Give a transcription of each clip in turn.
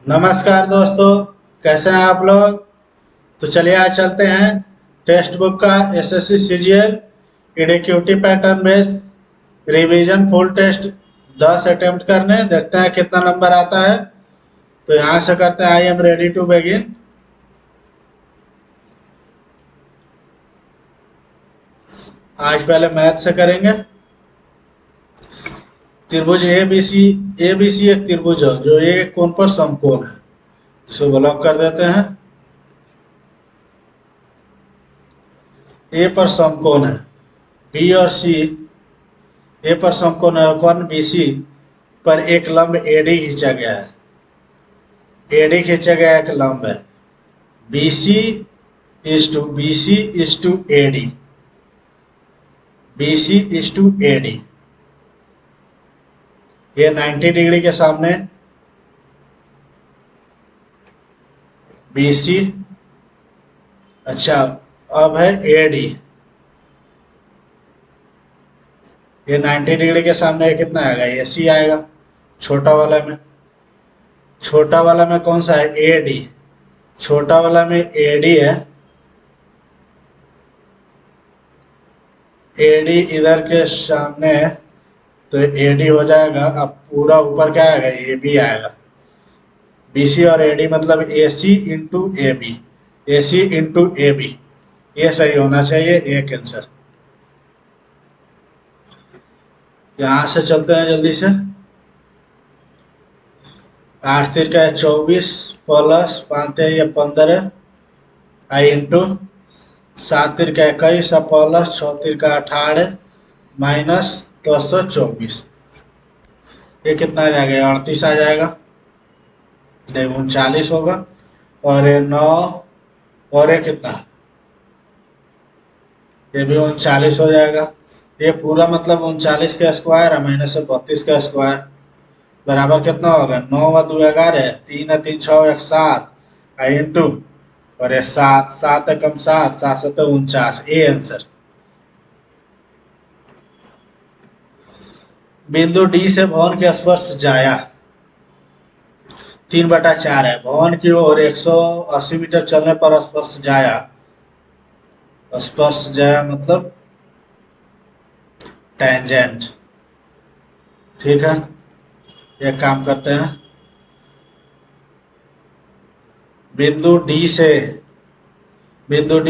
नमस्कार दोस्तों, कैसे हैं आप लोग। तो चलिए आज चलते हैं टेक्स्ट बुक का एसएससी सीजीएल इडिक्यूटी pattern base revision full test 10 attempt करने, देखते हैं कितना नंबर आता है। तो यहाँ से करते हैं I am ready to begin. आज पहले मैथ से करेंगे। त्रिभुज ए बी सी एक त्रिभुज है जो एक कोण पर समकोण है। इसको ब्लॉक कर देते हैं। ए पर समकोण है, बी और सी ए पर समकोण है और कोण बीसी पर एक लंब एडी खींचा गया है। एडी खींचा गया एक लंब है। BC is to AD। BC is to AD। ये 90 डिग्री के सामने BC। अच्छा, अब है AD। ये 90 डिग्री के सामने कितना आएगा, AC आएगा। छोटा वाला में कौन सा है, AD। छोटा वाला में AD है। AD इधर के सामने है तो AD हो जाएगा। अब पूरा ऊपर क्या आएगा, AB आएगा। BC और AD मतलब AC into AB। AC into AB, ये सही होना चाहिए, एक आंसर। यहां से चलते हैं जल्दी से। 8 तिरका है 24 प्लस 5 है 15 आई इंटू 7 तिरका 21 प्लस 6 तिरका 18 माइनस 1024। ये कितना आ जाएगा, 38 आ जाएगा। नहीं, 39 होगा। और ये 9 और ये कितना, ये भी 39 हो जाएगा। ये पूरा मतलब 39 का स्क्वायर है माइनस 32 का स्क्वायर बराबर कितना होगा, 9 व 2 11, 3 3 6 1 7 आई इंटू और ये 7 7 कम 7 7 7 49, ए आंसर। बिंदु डी से भवन के स्पर्श जाया 3/4 है। भवन की ओर 180 मीटर चलने पर स्पर्श जाया। स्पर्श जाया मतलब टेंजेंट। ठीक है, एक काम करते हैं। बिंदु डी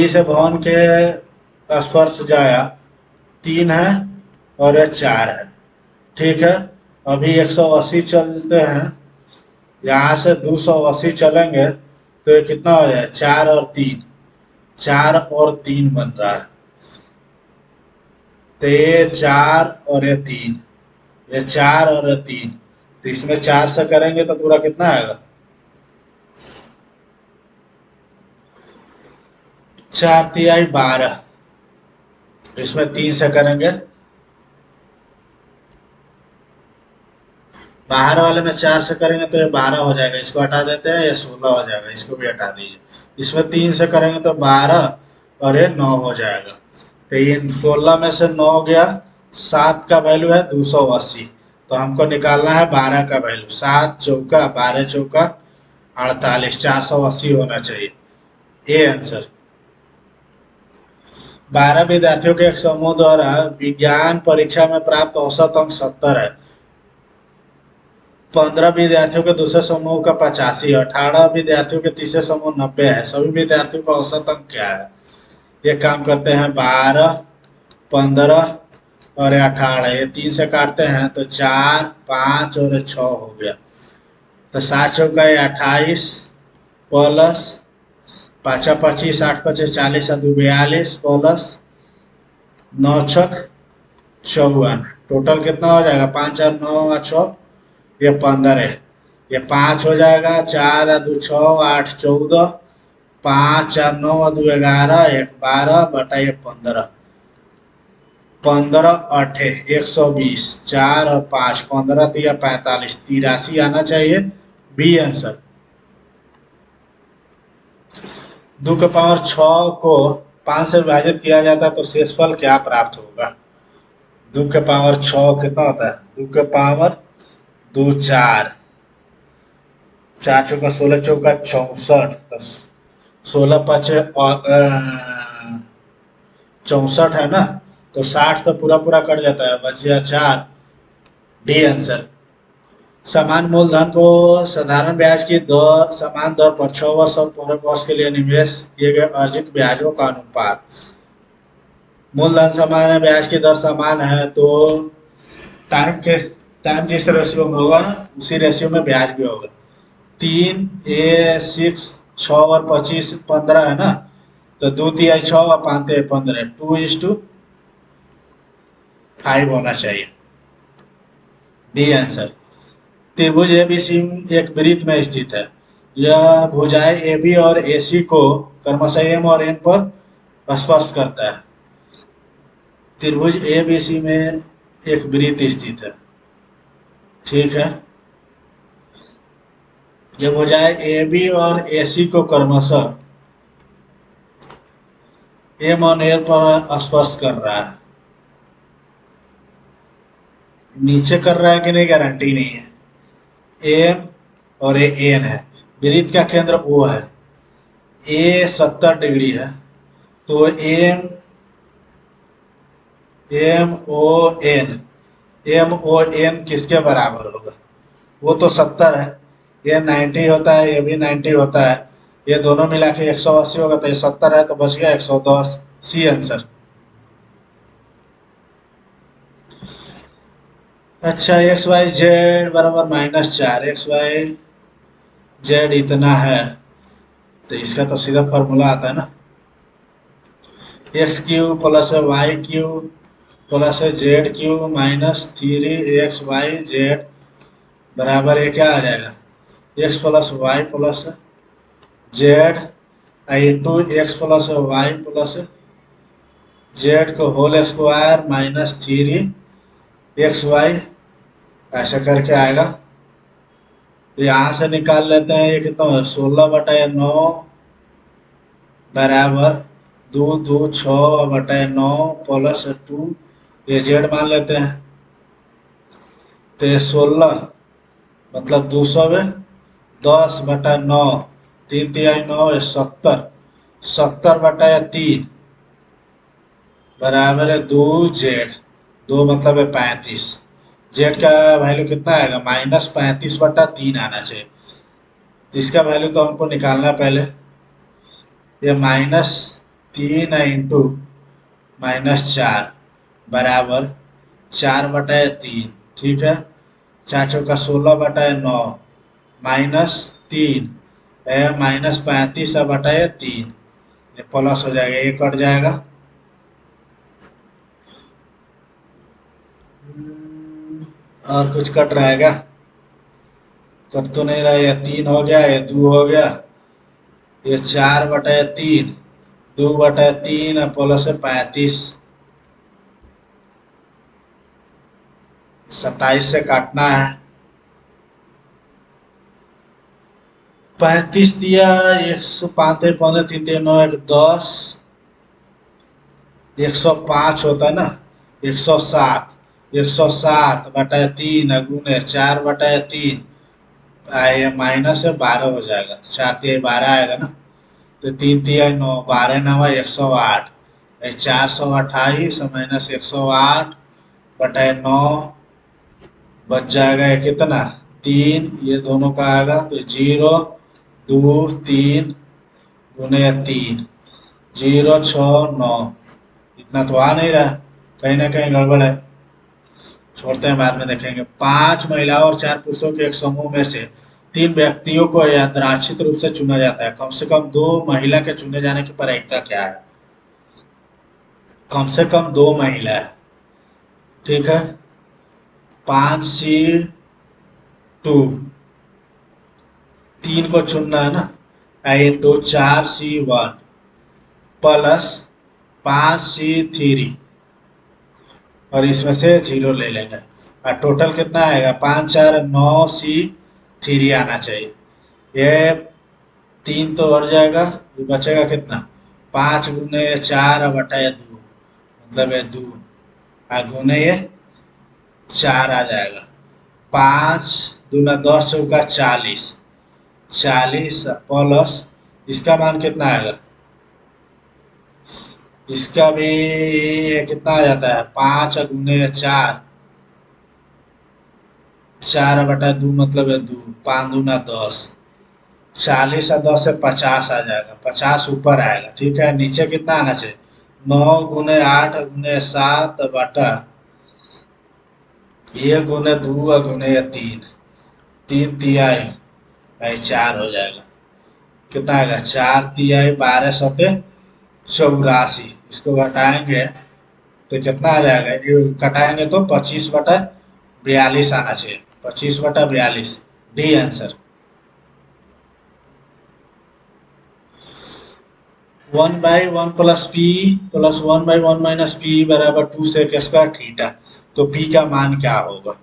से भवन के स्पर्श जाया 3 है और 4 है। ठीक है, अभी 180 चलते हैं, यहाँ से 280 चलेंगे तो ये कितना हो जाए, 4 और 3, 4 और 3 बन रहा है। तो ये 4 और ये 3, ये 4 और ये 3, तो इसमें 4 से करेंगे तो पूरा कितना आएगा, 4 तिहाई 12। इसमें 3 से करेंगे, बाहर वाले में 4 से करेंगे तो ये 12 हो जाएगा। इसको हटा देते हैं, ये 16 हो जाएगा। इसको भी हटा दीजिए। इसमें 3 से करेंगे तो 12 और ये 9 हो जाएगा। तो ये 16 में से 9 गया, 7 का वैल्यू है 280। तो हमको निकालना है 12 का वैल्यू। 7 चौका 12 चौका 48, 480 होना चाहिए, ये आंसर। 12 विद्यार्थियों के एक समूह द्वारा विज्ञान परीक्षा में प्राप्त औसत अंक 70 है। 15 विद्यार्थियों के दूसरे समूह का 85 है। 18 विद्यार्थियों के तीसरे समूह 90 है। सभी विद्यार्थियों का औसत अंक क्या है। ये काम करते हैं, 12 15 और 18, ये 3 से काटते हैं तो 4 5 और 6 हो गया। तो 7 चौका 28 प्लस 5 25 8 5 40 2 42 प्लस 9 छक 54, टोटल कितना हो जाएगा, 5 और 9 6, ये 15 है। ये 5 हो जाएगा, 4 2 6 8 14, 5 4 9 2 11 1 12 बटा ये 15, 15 8 120, 4 और 5 15 दिया 45, 83 आना चाहिए, बी आंसर। 2 के पावर 6 को 5 से विभाजित किया जाता है तो शेषफल क्या प्राप्त होगा। 2 के पावर 6 कितना होता है, 2 के पावर 2 4, चार चौका 16 चौका 64, 16 5 64 है ना, तो 60 तो पूरा पूरा कट जाता है, बच गया 4। D answer. समान मूलधन को साधारण ब्याज की दर समान दर पर 6 वर्ष और 15 वर्ष के लिए निवेश किए गए अर्जित ब्याजों का अनुपात। मूलधन समान है, ब्याज की दर समान है, तो टाइम के टाइम जिस रेशियो में होगा ना उसी रेशियो में ब्याज भी होगा। 3 A 6 6 और 25 15 है ना, तो 2 तिहाई 6 और 5 15, 2:5 होना चाहिए। D answer. त्रिभुज एबीसी एक वृत्त में स्थित है। यह भुजाएं ए बी और ए सी को क्रमशः एम और एन पर स्पर्श करता है। त्रिभुज ए बी सी में एक वृत्त स्थित है, ठीक है। ये भुजाएं ए बी और ए सी को क्रमशः एम और एन पर स्पर्श कर रहा है। नीचे कर रहा है कि नहीं गारंटी नहीं है। एम और ए एन है। वृत्त का केंद्र ओ है। ए 70 डिग्री है, तो एम ओ एन किसके बराबर होगा? वो तो 70 है, ये 90 होता है, ये भी 90 होता है, ये दोनों मिला के 180 होगा, तो ये 70 है, तो बच गया 110। C answer. अच्छा, एक्स वाई जेड बराबर -4, एक्स वाई जेड इतना है, तो इसका तो सीधा फॉर्मूला आता है ना, X cube plus Y cube plus Z cube -3 XY Z बराबर ये क्या आ जाएगा? X plus Y plus Z into X plus Y plus Z को होल स्क्वायर -3 XY, ऐसा करके आएगा। तो यहाँ से निकाल लेते हैं, ये कितना है? 16/9 बराबर 2 2 6/9 प्लस 2, ये जेड मान लेते हैं, तो ये 16 मतलब 200 में 10/9, 3 तिहाई 9 है 70, 70/3 बराबर है 2 जेड, 2 मतलब है 35। जेड का वैल्यू कितना आएगा? -35/3 आना चाहिए। तो इसका वैल्यू तो हमको निकालना है पहले। ये -3 इंटू -4 बराबर 4/3, ठीक है। 4 चौका 16/9 -3 -35/3, ये प्लस हो जाएगा, ये कट जाएगा। और कुछ कट रहा है क्या? कट तो नहीं रहा। ये 3 हो गया, ये 2 हो गया, ये 4/3, 2/3 प्लस 35, 27 से काटना है। 35 दिया, 105 15 3 3 9 1 10, 105 होता है ना, 107, 107/3 गुने 4/3, ये माइनस है 12 हो जाएगा, 4 तिहाई 12 आएगा ना, तो 3 तिहाई 9, 12 9 108, 428 -108/9 बच जाएगा ये कितना? 3, ये दोनों का आएगा तो 0 2 3 गुने 3, 0 6 9, इतना तो आ नहीं रहा, कहीं ना कहीं गड़बड़ है, छोड़ते हैं, बाद में देखेंगे। 5 महिलाओं और 4 पुरुषों के एक समूह में से 3 व्यक्तियों को यादृच्छिक रूप से चुना जाता है। कम से कम 2 महिला के चुने जाने की प्रायिकता क्या है? कम से कम 2 महिला है, ठीक है। 5C2, 3 को चुनना है ना, इंटू 4C1 प्लस 5C3, और इसमें से 0 ले लेंगे, और टोटल कितना आएगा? 5 4 9C3 आना चाहिए। ये 3 तो बढ़ जाएगा, ये बचेगा कितना? 5 गुने 4/2, मतलब ये 2, गुने ये 4 आ जाएगा। 5 दूना 10 चौका 40, 40 प्लस इसका मान कितना आएगा, इसका भी कितना आ जाता है 5 गुने 4, 4/2 मतलब है 2, 5 दूना 10, 40 और 10 से 50 आ जाएगा, 50 ऊपर आएगा। ठीक है, नीचे कितना आना चाहिए, 9 गुने 8 गुने 7 1 गुने 2 गुने 3, 3 तिहाई भाई 4 हो जाएगा। कितना आएगा, 4 तिहाई 12 सौ 84। इसको घटाएंगे तो कितना आ जाएगा, ये घटाएंगे तो 25/42 आना चाहिए, 25/42 D answer. 1/1 plus P plus 1/1 minus P बराबर 2 sec² थीटा। तो पी का मान क्या होगा,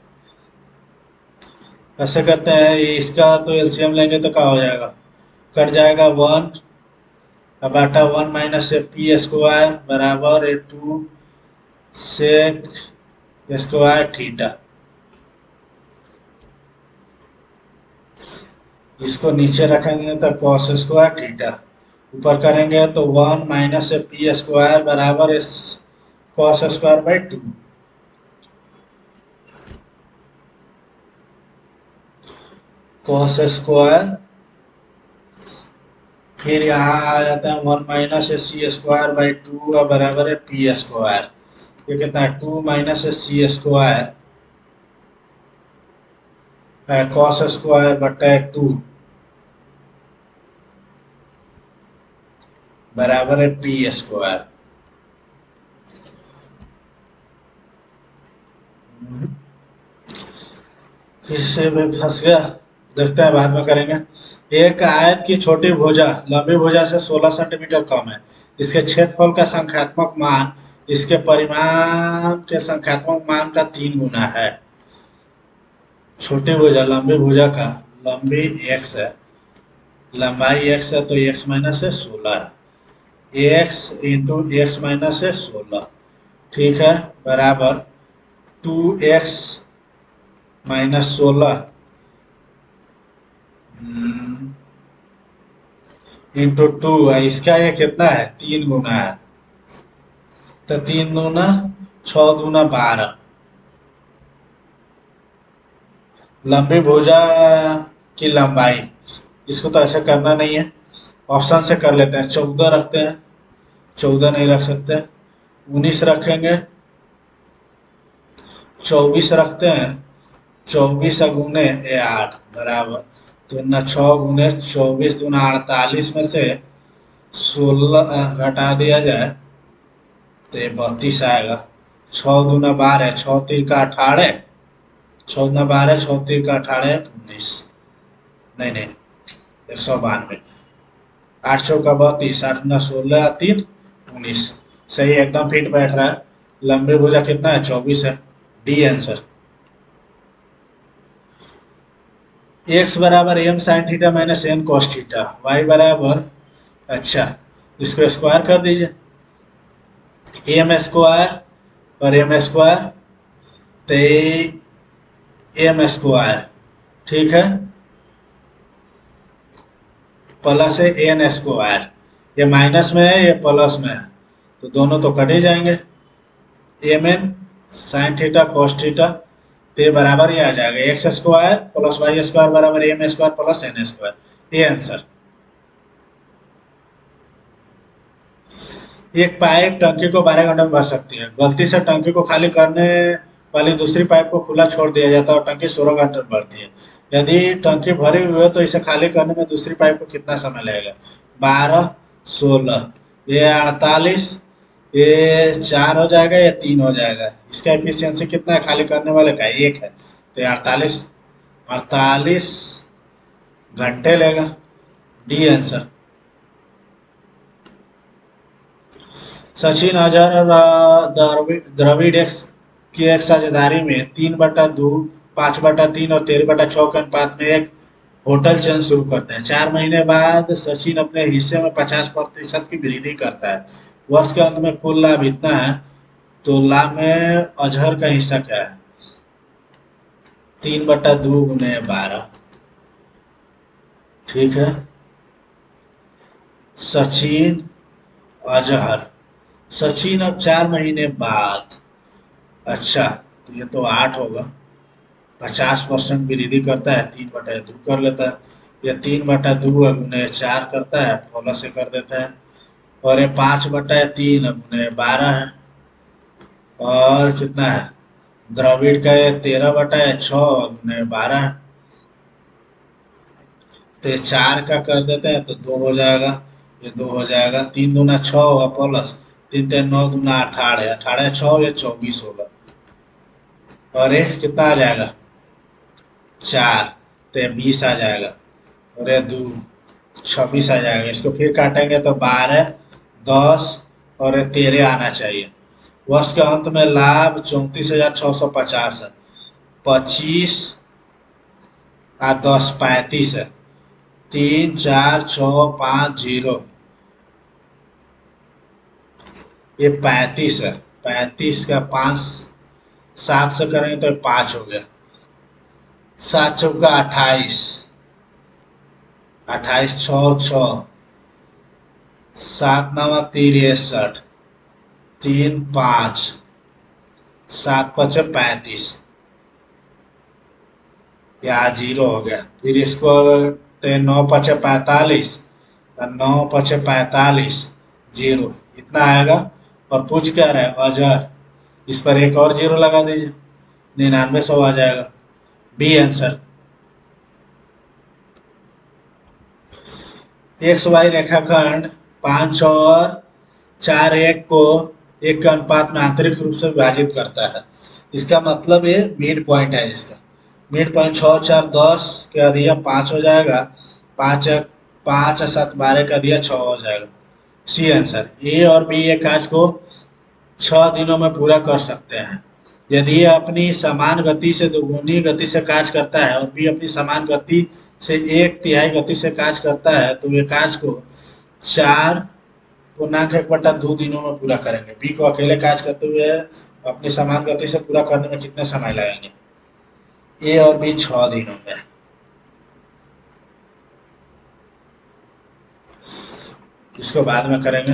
ऐसे करते हैं, इसका तो एलसीएम लेंगे तो क्या हो जाएगा, कट जाएगा 1/1 माइनस पी स्क्वायर बराबर 2 sec² थीटा। इसको नीचे रखेंगे तो cos² थीटा, ऊपर करेंगे तो 1 माइनस पी स्क्वायर बराबर cos²/2। cos², फिर यहाँ आ जाता है 1 माइनस c²/2 बराबर है p²। ये कितना है 2 माइनस c² cos²/2 बराबर है p²। इससे मैं फंस गया, देखते हैं बाद में करेंगे। एक आयत की छोटी भुजा लंबी भुजा से 16 सेंटीमीटर कम है, इसके क्षेत्रफल का संख्यात्मक मान इसके परिमाण के संख्यात्मक मान का 3 गुना है। छोटी भुजा लंबी भुजा का लंबी x है, लंबाई x है, तो x माइनस है 16 है, x इंटू एक्स माइनस है 16। ठीक है, बराबर 2x माइनस 16 इंटू 2 है, इसका ये कितना है 3 गुना है, तो 3 दूना 6 दूना 12। लंबी भुजा की लंबाई, इसको तो ऐसे करना नहीं है, ऑप्शन से कर लेते हैं। 14 रखते हैं, 14 नहीं रख सकते, 19 रखेंगे, 24 रखते हैं, 24 गुने 8 बराबर, तो ना 6 गुने 24 दूना 48 में से 16 घटा दिया जाए तो ये 32 आएगा। 6 दूना 12, 6 3 का 18, 6 दूना 12, 6 3 का 18 19, नहीं नहीं 192, 8 चौका 32, 8 दूना 16 3 19, सही एकदम फिट बैठ रहा है। लंबी भुजा कितना है 24 है, डी आंसर। एक्स बराबर M sine theta minus N cos theta, Y बराबर, अच्छा इसको स्क्वायर कर दीजिए, एम स्क्वायर और एम स्क्वायर तो एम स्क्वायर, ठीक है, प्लस है एन स्क्वायर, ये माइनस में है ये प्लस में है, तो दोनों तो कट ही जाएंगे। M N sine theta cos theta, तो ये बराबर ही आ जाएगा x² प्लस y² बराबर m² प्लस n², ये आंसर। एक पाइप टंकी को 12 घंटे में भर सकती है, गलती से टंकी को खाली करने वाली दूसरी पाइप को खुला छोड़ दिया जाता है और टंकी 16 घंटे में भरती है। यदि टंकी भरी हुई है तो इसे खाली करने में दूसरी पाइप को कितना समय लगेगा, 12 16, ये 48, ये 4 हो जाएगा, या 3 हो जाएगा। इसका एफिशिएंसी कितना है खाली करने वाले का 1 है, तो ये 48 घंटे लेगा, डी आंसर। सचिन अजहर और द्रविड़ एक्स की एक साझेदारी में 3/2, 5/3 और 13/6 के अनुपात में एक होटल चेन शुरू करते हैं। 4 महीने बाद सचिन अपने हिस्से में 50% की वृद्धि करता है, वर्ष के अंत में कुल लाभ इतना है, तो लाभ में अजहर का हिस्सा क्या है, 3/2 गुने 12। ठीक है। सचिन अजहर, सचिन अब 4 महीने बाद, अच्छा तो ये तो 8 होगा। 50% वृद्धि करता है, 3/2 कर लेता है। ये 3/2 गुने 4 करता है, प्लस से कर देता है। और ये 5/3 गुने 12 है। और कितना है, द्रविड़ का ये 13/6 गुने 12 है। तो ये 4 का कर देते हैं तो 2 हो जाएगा। ये 2 हो जाएगा, 3 दूना 6 होगा, प्लस 3 3 9 दूना 18, 18 6 ये 24 होगा। और ये कितना आ जाएगा, 4, तो ये 20 आ जाएगा। और ये 2 26 आ जाएगा। इसको फिर काटेंगे तो 12 10 और ये 13 आना चाहिए। वर्ष के अंत में लाभ 34,650 है। 25 और 10 35 है। 3 4 6 5 0, ये 35 है। 35 का 5 7 से करेंगे तो 5 हो गया। 7 चौका 28, 28 6 6, 7 9 63, 3 5, 7 5 35, यहाँ 0 हो गया। फिर इसको 9 5 45, 9 5 45, 0 इतना आएगा। और पूछ क्या रहा है, अजहर, इस पर एक और 0 लगा दीजिए, 99 आ जाएगा। B answer. एक्स वाई रेखाखंड 5 और 4 1 को 1 के अनुपात में आंतरिक रूप से विभाजित करता है। इसका मतलब ये मिड पॉइंट है। इसका मिड पॉइंट 6 4 10 का दिया 5 हो जाएगा। 5 5 7 12 का दिया 6 हो जाएगा। C answer. ए और बी ये काज को 6 दिनों में पूरा कर सकते हैं। यदि ये अपनी समान गति से दोगुनी गति से कार्य करता है और बी अपनी समान गति से 1/3 गति से कार्य करता है तो वे कार्य को 4 पूर्णांक 1/2 दिनों में पूरा करेंगे। बी को अकेले कार्य करते हुए अपनी समान गति से पूरा करने में कितने समय लगेंगे। ए और बी 6 दिनों में। इसको बाद में करेंगे।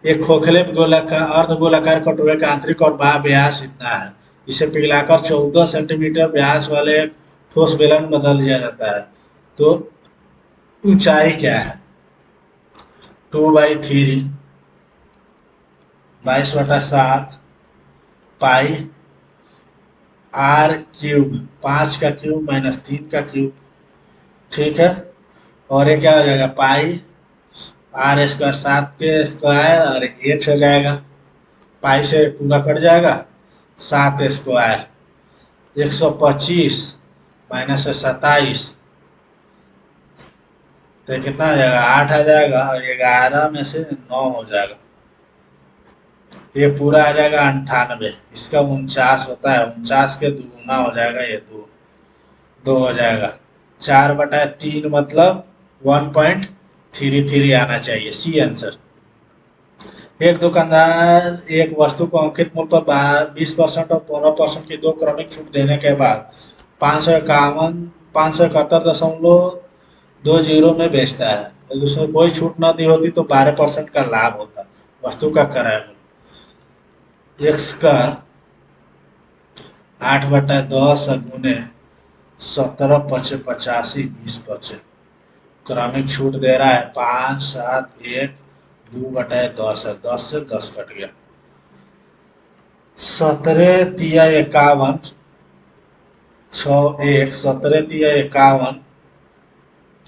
एक खोखले गोलाकार अर्ध गोलाकार कटोरे का आंतरिक और बाह्य व्यास इतना है। इसे पिघलाकर 14 सेंटीमीटर व्यास वाले ठोस बेलन में बदल दिया जाता है। तो ऊंचाई क्या है, 2/3 22/7 पाई r³ 5 का क्यूब माइनस 3 का क्यूब। ठीक है। और ये क्या हो जाएगा, पाई r² 7 के स्क्वायर और 8 हो जाएगा। पाई से पूरा कट जाएगा। 7² 125 माइनस 27, तो कितना आ जाएगा, 8 आ जाएगा। और 11 में से 9 हो जाएगा। ये पूरा आ जाएगा 98। इसका 49 होता है, 49 के दुगुना हो जाएगा। ये 2 हो जाएगा। 4/3 मतलब 1.33 आना चाहिए। C answer. एक दुकानदार एक वस्तु को अंकित मूल्य पर 20% और 15% की 2 क्रमिक छूट देने के बाद 571 में बेचता है। यदि उसमें कोई छूट न दी होती तो 12% का लाभ होता। वस्तु का क्रय मूल्य एक्स का 8/10 गुने 17 × 20%। क्रमिक छूट दे रहा है 5 7 1 2/10 है। 10 से 10 कट गया। 17×3 = 51, 6 1 17×3 = 51,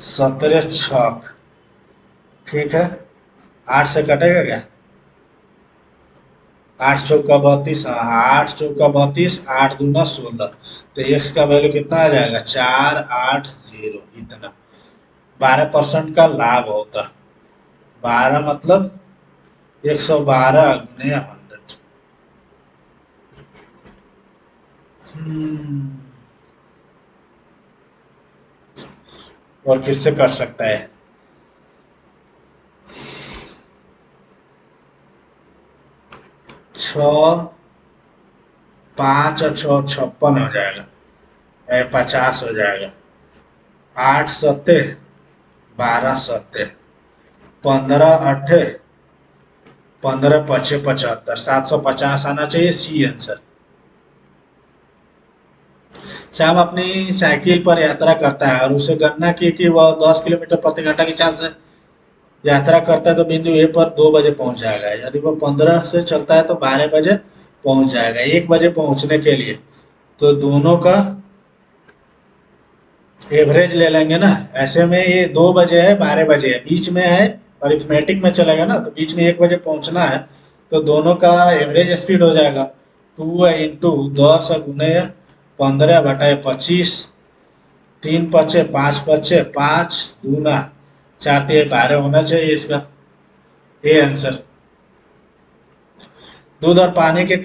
17 6। ठीक है। 8 से कटेगा क्या, 8 चौका 32, 8 चौका 32, 8 दूना 16। तो एक्स का वैल्यू कितना आ जाएगा, 480। इतना 12% का लाभ होता। 12 मतलब 112 गुने 100। और किससे कर सकता है, 6 5 और 6 56 हो जाएगा। 50 हो जाएगा। 8 7 12 सत्ते 15 अट्ठे 15 पचे 75, 750 आना चाहिए। C answer. श्याम अपनी साइकिल पर यात्रा करता है और उसे गणना की कि वह 10 किलोमीटर प्रति घंटा की चाल से यात्रा करता है तो बिंदु ए पर 2 बजे पहुंच जाएगा। यदि वह 15 से चलता है तो 12 बजे पहुंच जाएगा। 1 बजे पहुंचने के लिए तो दोनों का एवरेज ले लेंगे ना। ऐसे में ये 2 बजे है 12 बजे है, बीच में है, अरिथमेटिक में चलेगा ना, तो बीच में 1 बजे पहुंचना है तो दोनों का एवरेज स्पीड हो जाएगा 2 इंटू 10 गुने 15 बटा 25, 3 पचे 5 पचे 5 दूना 4 3 12 होना चाहिए इसका ये आंसर। दूध और पानी की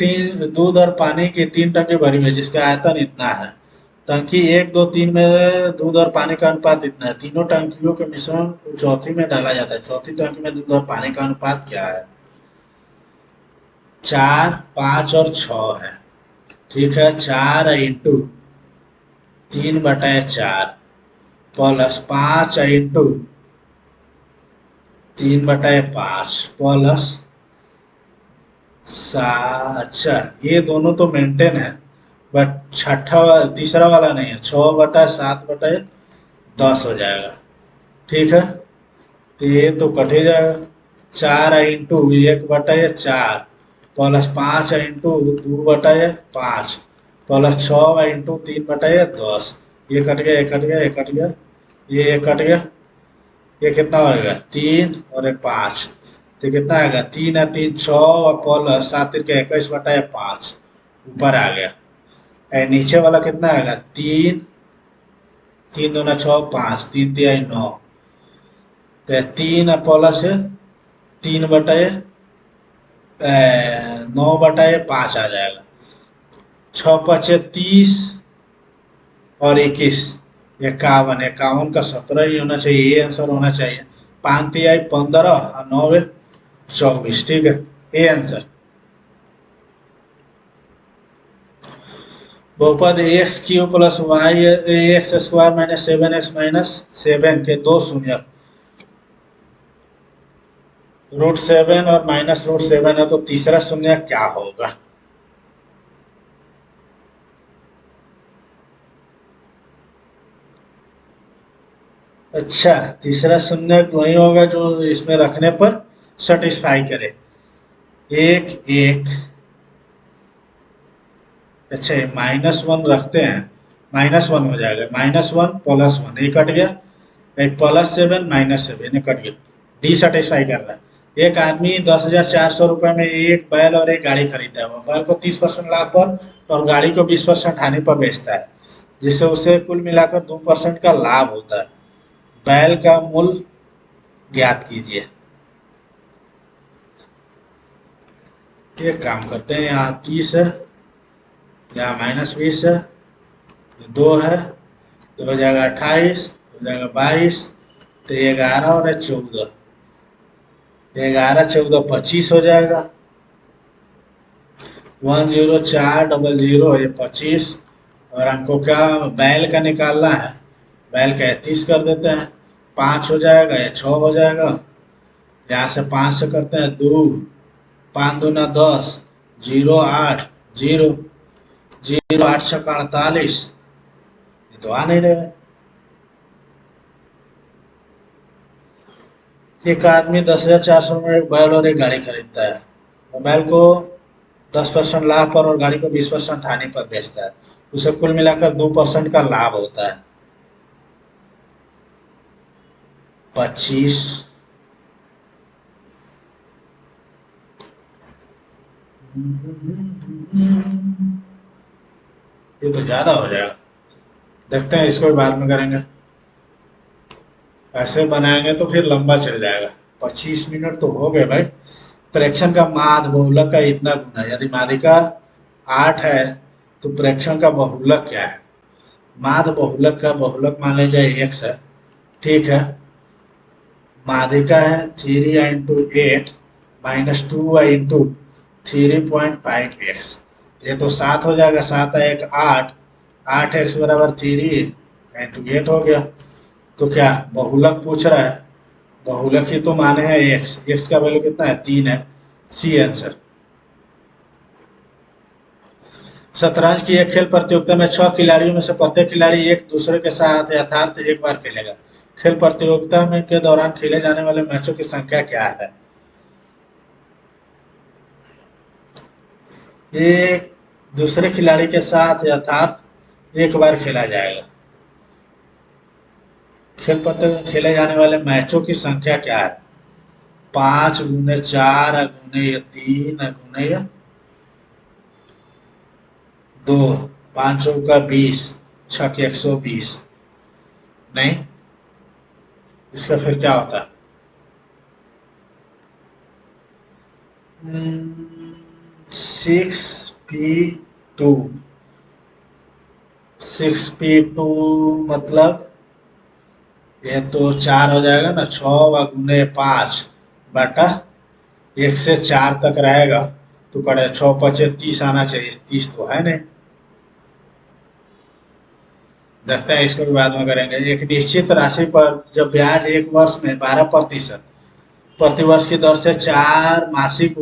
3 टंकी भरी हुई है जिसका आयतन इतना है। टंकी 1 2 3 में दूध और पानी का अनुपात इतना है। तीनों टंकियों के मिश्रण को चौथी में डाला जाता है। चौथी टंकी में दूध और पानी का अनुपात क्या है? 4 5 और 6 है। ठीक है, 4 इंटू 3/4 प्लस 5 इंटू 3/5 प्लस अच्छा ये दोनों तो मेंटेन है बट तीसरा वाला नहीं है। 6/7/10 हो जाएगा। ठीक है, तो ये तो कट ही जाएगा। 4 into 1/4 plus 5 into 2/5 plus 6 into 3/10। ये कट गया, ये कट गया, ये कट गया, ये कट गया। ये कितना होगा? 3 और 5 तो कितना आएगा? 3 है 3 6 और प्लस 7 के 21/5 ऊपर आ गया। नीचे वाला कितना आएगा? 3 3 दूना 6 5 3 3 9 तो 3 प्लस 9/5 आ जाएगा। 6 पचे 30 और 21 51, 51 का 17 ही होना चाहिए। ये आंसर होना चाहिए। 5 3 15 और 9 24। ठीक है, ये आंसर। बहुपद X cube plus Y X square minus 7x minus 7 के 2 शून्य √7 और माइनस √7 है तो तीसरा शून्य क्या होगा? अच्छा, तीसरा शून्य वही होगा जो इसमें रखने पर सेटिस्फाई करे। 1 1। अच्छा, -1 रखते हैं, -1 हो जाएगा। -1 प्लस 1 ये कट गया, +7 -7 ये कट गया। डी सेटिस्फाई कर रहा है। एक आदमी 10,400 रुपये में एक बैल और एक गाड़ी खरीदता है। वह बैल को 30% लाभ पर और गाड़ी को 20% हानि पर बेचता है, जिससे उसे कुल मिलाकर 2% का लाभ होता है। बैल का मूल्य ज्ञात कीजिए। एक काम करते हैं, यहाँ 30 है, यहाँ -20 है, 2 है, तो हो जाएगा 28, हो जाएगा 22, तो 11 और 14, 11 14 25 हो जाएगा। 10400 ये 25 और हमको क्या बैल का निकालना है? बैल का 31 कर देते हैं, 5 हो जाएगा या 6 हो जाएगा। यहाँ से 5 से करते हैं 2, 5 दूना 10, 0 8 0 0 8 6 48। ये तो आ नहीं रहे। एक आदमी 10,400 में एक बैल और एक गाड़ी खरीदता है। बैल को 10% लाभ पर और गाड़ी को 20% हानि पर बेचता है, उसे कुल मिलाकर 2% का लाभ होता है। 25 ये तो ज्यादा हो जाएगा। देखते हैं, इसको बाद में करेंगे। ऐसे बनाएंगे तो फिर लंबा चल जाएगा। 25 मिनट तो हो गए भाई। प्रेक्षण का माध्य बहुलक का इतना गुना है। यदि माध्यिका 8 है तो प्रेक्षण का बहुलक क्या है? माध्य बहुलक का बहुलक मान लीजिए x है। ठीक है, माध्यिका है 3 इंटू 8 -2 इंटू 3.5x। ये तो 7 हो जाएगा। 7 1 8, 8x बराबर 3 इंटू 8 हो गया। तो क्या बहुलक पूछ रहा है, बहुलक ही तो माने हैं एक्स, एक्स का वैल्यू कितना है 3 है, सी आंसर। शतरंज की एक खेल प्रतियोगिता में 6 खिलाड़ियों में से प्रत्येक खिलाड़ी एक दूसरे के साथ यथार्थ एक बार खेलेगा। खेल प्रतियोगिता में के दौरान खेले जाने वाले मैचों की संख्या क्या है? एक दूसरे खिलाड़ी के साथ यथार्थ एक बार खेला जाएगा। खेल प्रतियोगिता में खेले जाने वाले मैचों की संख्या क्या है? 5 गुने 4 गुने 3 गुने 2, 5 का 20, 6 की 120, नहीं, इसका फिर क्या होता है? 6P2, 6P2 मतलब ये तो 4 हो जाएगा ना, 6 गुने 5 बटा 1 से 4 तक रहेगा, तो कड़े 6 × 5 = 30 आना चाहिए, 30 तो है नहीं। देखते हैं, इसको भी बाद में करेंगे। एक निश्चित राशि पर जब ब्याज एक वर्ष में 12% प्रतिवर्ष की दर से 4 मासिक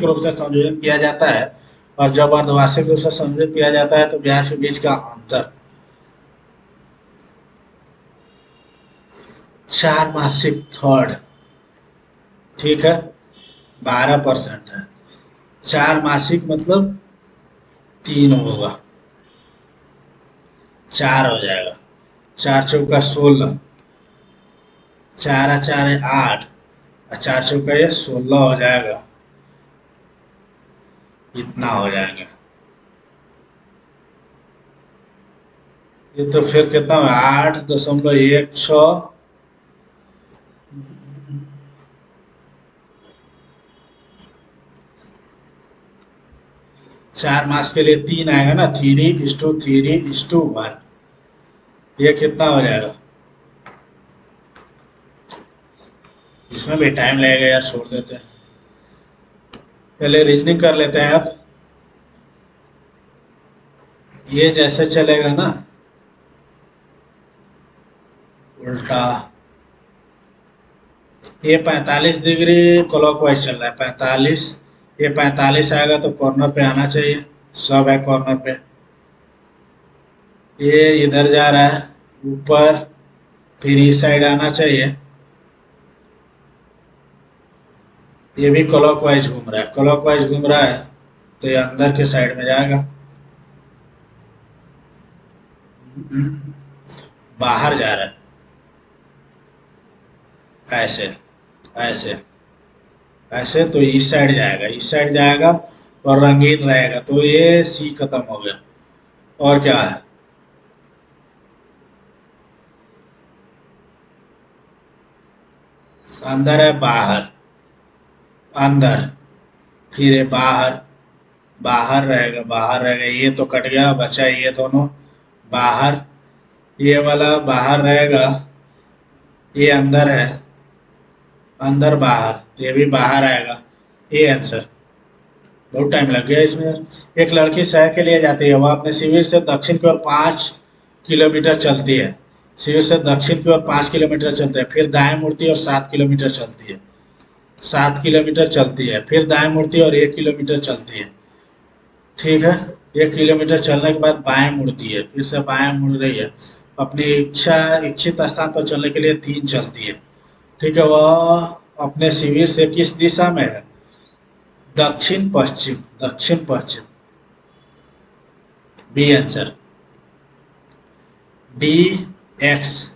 रूप से संयोजित किया जाता है, और जब अर्धवार्षिक रूप से संयोजित किया जाता है तो ब्याज के बीच का अंतर 4 मासिक थर्ड, ठीक है, 12% है। 4 मासिक मतलब 3 होगा, 4 हो जाएगा, 4 × 4 = 16, 4 × 4 = 8, और 4 × 4 = 16 हो जाएगा, इतना हो जाएंगे। ये तो फिर कितना हुआ, 8.16, 4 मास के लिए 3 आएगा ना, 3:3:1, ये कितना हो जाएगा? इसमें भी टाइम लगेगा यार, छोड़ देते हैं, पहले रीजनिंग कर लेते हैं। अब ये जैसे चलेगा ना उल्टा, ये 45 डिग्री क्लॉकवाइज चल रहा है, 45, ये 45 आएगा तो कॉर्नर पे आना चाहिए, सब है कॉर्नर पे। ये इधर जा रहा है ऊपर, फिर इस साइड आना चाहिए, ये भी क्लॉकवाइज घूम रहा है, क्लॉकवाइज घूम रहा है तो ये अंदर के साइड में जाएगा, बाहर जा रहा है, ऐसे ऐसे ऐसे, तो इस साइड जाएगा, इस साइड जाएगा, और रंगीन रहेगा, तो ये सी खत्म हो गया। और क्या है? अंदर है बाहर, अंदर, फिर ये बाहर, बाहर रहेगा, बाहर रहेगा, ये तो कट गया, बचा ये दोनों बाहर, ये वाला बाहर रहेगा, ये अंदर है, अंदर बाहर, तो ये भी बाहर आएगा, ये आंसर। बहुत टाइम लग गया इसमें। एक लड़की शहर के लिए जाती है, वह अपने शिविर से दक्षिण की ओर 5 किलोमीटर चलती है, शिविर से दक्षिण की ओर 5 किलोमीटर चलते हैं, फिर दाएं मुड़ती है और 7 किलोमीटर चलती है, 7 किलोमीटर चलती है, फिर दाएं मुड़ती है और 1 किलोमीटर चलती है, ठीक है। 1 किलोमीटर चलने के बाद बाएं मुड़ती है, फिर से बाएं मुड़ रही है, अपनी इच्छित स्थान पर चलने के लिए 3 चलती है, ठीक है। वह अपने शिविर से किस दिशा में है? दक्षिण पश्चिम, दक्षिण पश्चिम, बी आंसर, डी एक्स।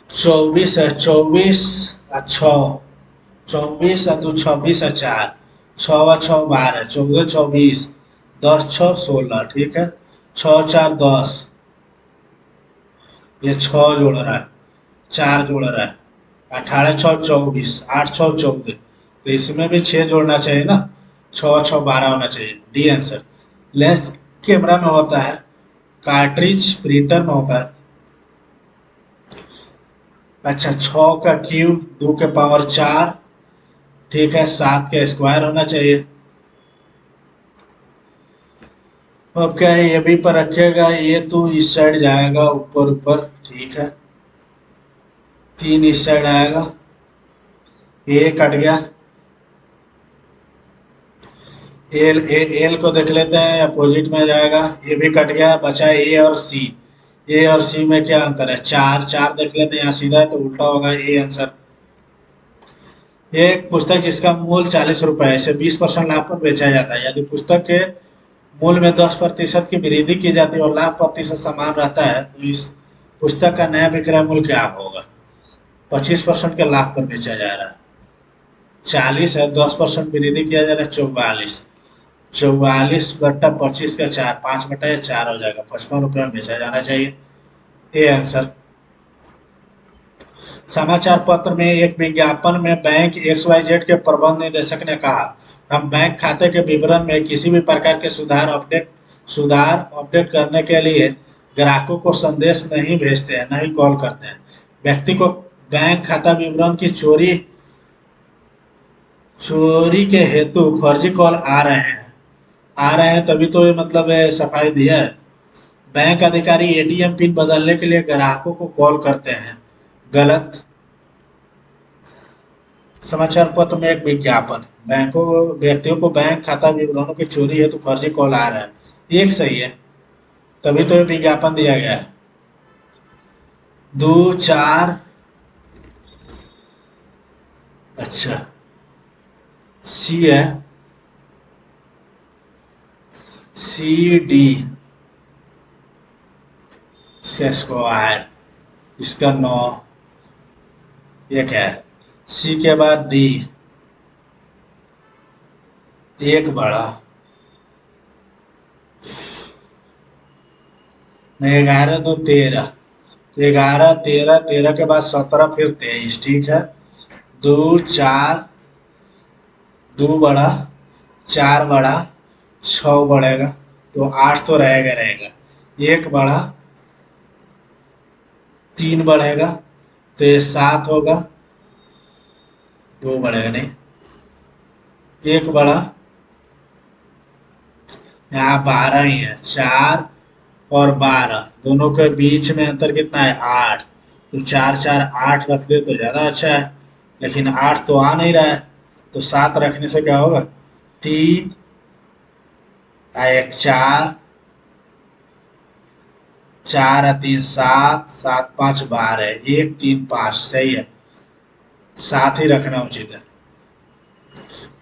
24 है, 24 और 6, 24 और 2, 26 और 4, 6 और 6 12, 14 6 20, 10 6 16, ठीक है, 6 4 10, ये 6 जोड़ रहा है, 4 जोड़ रहा है, 18 6 24, 8 6 14, तो इसमें भी 6 जोड़ना चाहिए ना, 6 6 12 होना चाहिए, डी आंसर। लेंस कैमरा में होता है, कार्ट्रिज प्रिंटर में होता है। अच्छा, 6 का क्यूब, 2 के पावर 4, ठीक है, 7 का स्क्वायर होना चाहिए, अब क्या है, ये भी पर रखेगा, ये तो इस साइड जाएगा ऊपर ऊपर, ठीक है। 3 इस साइड आएगा, ये कट गया। एल को देख लेते हैं, अपोजिट में जाएगा, ये भी कट गया, बचा ए और सी। ए और सी में क्या अंतर है, चार, चार देख लेते हैं, यहाँ सीधा है तो उल्टा होगा, ए आंसर। ये एक पुस्तक जिसका मूल्य 40 रुपए है, इसे 20% लाभ पर बेचा जाता है। यदि पुस्तक के मूल्य में 10% की वृद्धि की जाती है और लाभ प्रतिशत समान रहता है तो इस पुस्तक का नया विक्रय मूल्य क्या होगा। 25% के लाभ पर बेचा जा रहा है, 40 है, 10% वृद्धि किया जा रहा है, 44। 44/25 का 4, 5/4 हो जाएगा, 55 रुपये में बेचा जाना चाहिए, ये आंसर। समाचार पत्र में एक विज्ञापन में बैंक XYZ के प्रबंध निदेशक ने कहा, हम बैंक खाते के विवरण में किसी भी प्रकार के सुधार अपडेट करने के लिए ग्राहकों को संदेश नहीं भेजते हैं, नहीं कॉल करते हैं। व्यक्ति को बैंक खाता विवरण की चोरी के हेतु फर्जी कॉल आ रहे हैं तभी तो ये मतलब सफाई दिया है। बैंक अधिकारी एटीएम पिन बदलने के लिए ग्राहकों को कॉल करते हैं, गलत। समाचार पत्र में एक विज्ञापन, बैंकों व्यक्तियों को बैंक खाता विवरणों की चोरी है तो फर्जी कॉल आ रहा है, एक सही है, तभी तो ये विज्ञापन दिया गया है। 2 4, अच्छा, सी है, CD, इसका स्क्वायर, इसका 9, ये क्या है, सी के बाद डी, एक बड़ा, नहीं, 11 2 13, 11 13, 13 के बाद 17, फिर 23, ठीक है। 2 4, 2 बड़ा, 4 बड़ा, 6 बढ़ेगा, तो 8 तो रहेगा, एक बड़ा, 3 बढ़ेगा, तो ये 7 होगा, 2 बढ़ेगा नहीं, एक बड़ा, यहाँ 12 ही है, 4 और 12 दोनों के बीच में अंतर कितना है, 8, तो 4 4 8 रख दे तो ज़्यादा अच्छा है, लेकिन 8 तो आ नहीं रहा है, तो 7 रखने से क्या होगा, 3 एक 4, 4 और 3 7, 7 5 12, 1 3 5, सही है, 7 ही रखना उचित है।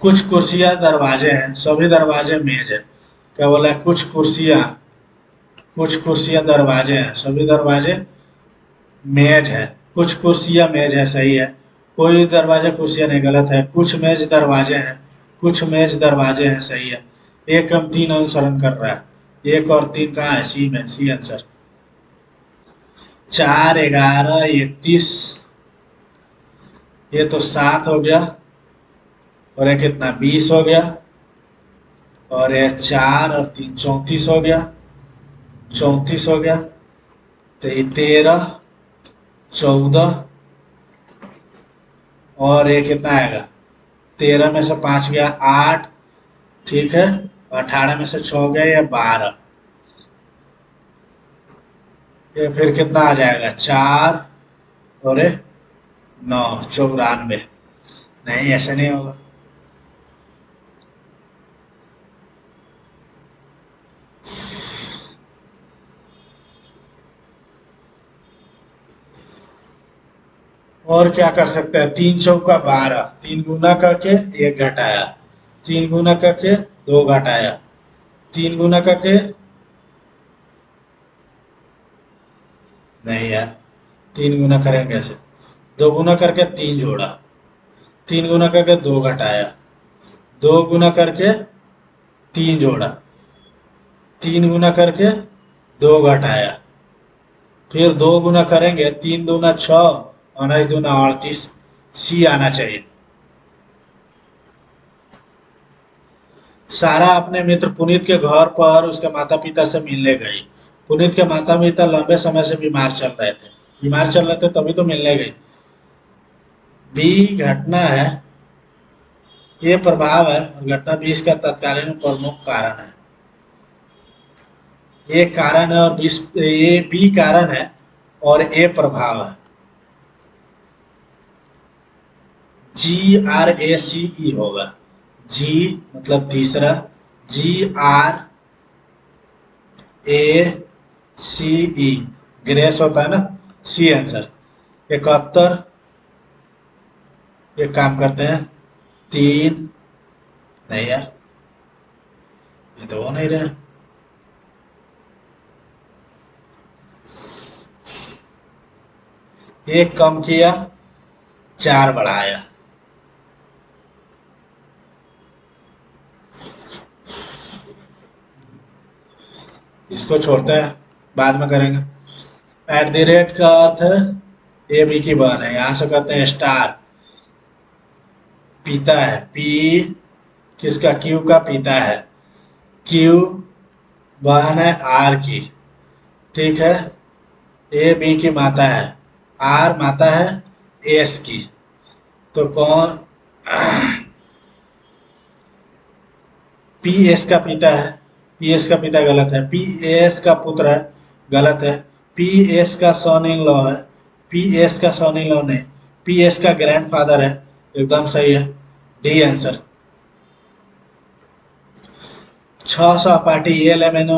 कुछ कुर्सियां दरवाजे हैं, सभी दरवाजे मेज है, क्या बोला है, कुछ कुर्सियां दरवाजे हैं, सभी दरवाजे मेज है, कुछ कुर्सियां मेज है, सही है, कोई दरवाजा कुर्सियां नहीं, गलत है, कुछ मेज दरवाजे हैं, कुछ मेज दरवाजे हैं, सही है। 1 3 अनुसरण कर रहा है, 1 और 3 कहाँ है, सी में, सी आंसर। 4 11 31, ये तो 7 हो गया, और ये कितना, 20 हो गया, और ये 4 और 3 34 हो गया, 34 हो गया, तो ये 13 14, और ये कितना आएगा, 13 में से 5 गया 8, ठीक है, 18 में से 6 गया या 12, ये फिर कितना आ जाएगा, 4 और 9, 94, नहीं ऐसे नहीं होगा। और क्या कर सकते हैं, 3 चौका 12, 3 गुना करके 1 घटाया, 3 गुना करके 2 घटाया, 3 गुना करके, नहीं यार, 3 गुना करेंगे कैसे, 2 गुना करके 3 जोड़ा, 3 गुना करके 2 घटाया, 2 गुना करके 3 जोड़ा, 3 गुना करके 2 घटाया, फिर 2 गुना करेंगे, 3 दूना 6, 19 दूना 38, सी आना चाहिए। सारा अपने मित्र पुनीत के घर पर उसके माता पिता से मिलने गई। पुनीत के माता पिता लंबे समय से बीमार चल रहे थे तभी तो मिलने गई। बी घटना है, ये प्रभाव है, और घटना बी इसका तत्कालीन प्रमुख कारण है। ए कारण है और ए बी कारण है और ए प्रभाव है। GRACE होगा। जी मतलब तीसरा, GRACE, ग्रेस होता है ना, सी आंसर। 71, एक काम करते हैं, 3, नहीं यार ये तो हो नहीं रहे। एक कम किया, 4 बढ़ाया। इसको छोड़ते हैं, बाद में करेंगे। एट द रेट का अर्थ है ए बी की बहन है, यहां से करते हैं स्टार। पीता है, पी किसका, क्यू का पीता है। क्यू बहन है आर की, ठीक है। ए बी की माता है, आर माता है एस की। तो कौन, पी एस का पिता है, पी एस का पिता गलत है, पी एस का पुत्र है गलत है, पी एस का सन इन लॉ है, पी एस का सन इन लॉ नहीं, पी एस का ग्रैंडफादर है, एकदम सही है, डी आंसर। 6 सहपाठी ELMNO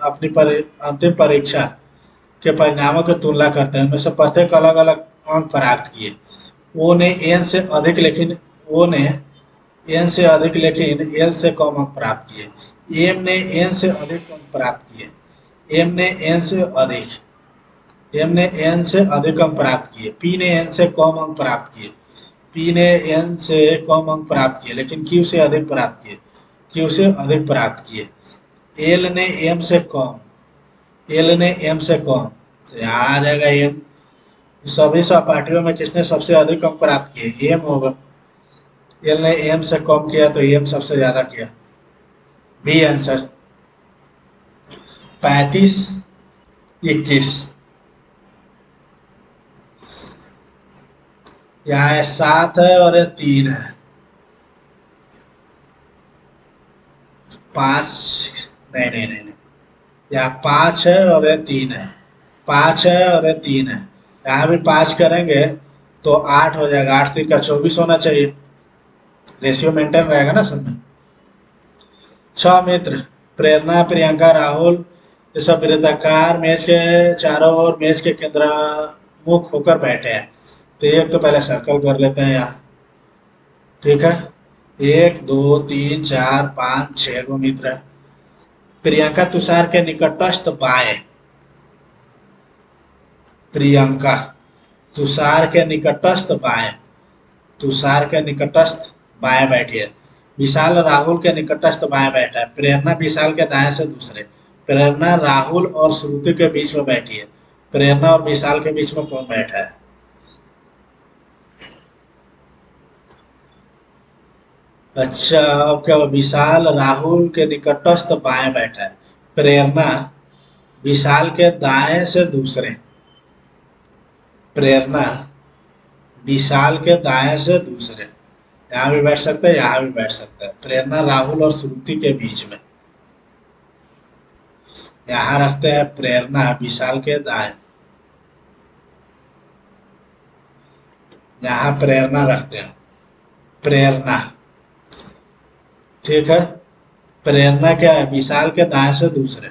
अपनी अंतिम परीक्षा के परिणामों की तुलना करते हैं, उनमें से प्रत्येक अलग अलग अंक प्राप्त किए। ओ ने एन से अधिक लेकिन ओ ने एन से अधिक लेकिन एल से कम अंक प्राप्त किए। एम ने एन से अधिक अंक प्राप्त किए। एम ने एन से अधिक, एम ने एन से अधिक अंक प्राप्त किए। पी ने एन से कम अंक प्राप्त किए। पी ने एन से कम अंक प्राप्त किए लेकिन क्यू से अधिक प्राप्त किए। क्यू से अधिक प्राप्त किए। एल ने एम से कम, एल ने एम से कम, तो यहाँ आ जाएगा एम। सभी सहपाठियों में किसने सबसे अधिक अंक प्राप्त किए, एम होगा। एल ने एम से कम किया तो एम सबसे ज्यादा किया, बी आंसर। 35, 21, यहाँ 7 है और ये 3 है। 5, नहीं नहीं नहीं नहीं, यहाँ 5 है और ये 3 है। 5 है और ये 3 है, यहाँ भी 5 करेंगे तो 8 हो जाएगा। 8 3 का 24 होना चाहिए, रेशियो मेंटेन रहेगा ना सब में। 6 मित्र प्रेरणा, प्रियंका, राहुल, ये सब वृत्ताकार मेज के चारों ओर मेज के केंद्र मुख होकर बैठे हैं। तो एक तो पहले सर्कल कर लेते हैं यहाँ, ठीक है। 1 2 3 4 5 6 गो मित्र है। प्रियंका तुषार के निकटस्थ बाएं, प्रियंका तुषार के निकटस्थ बाएं, तुषार के निकटस्थ बाएं बैठी है। विशाल राहुल के निकटस्थ बाएं बैठा है। प्रेरणा विशाल के दाएं से दूसरे। प्रेरणा राहुल और श्रुति के बीच में बैठी है। प्रेरणा और विशाल के बीच में कौन बैठा है। अच्छा, अब क्या, विशाल राहुल के निकटस्थ बाएं बैठा है। प्रेरणा विशाल के दाएं से दूसरे। प्रेरणा विशाल के दाएं से दूसरे, यहाँ भी बैठ सकते हैं, यहाँ भी बैठ सकते हैं। प्रेरणा राहुल और श्रुति के बीच में, यहाँ रखते हैं प्रेरणा विशाल के दाएं, यहाँ प्रेरणा रखते हैं, प्रेरणा, ठीक है। प्रेरणा क्या है, विशाल के दाएं से दूसरे,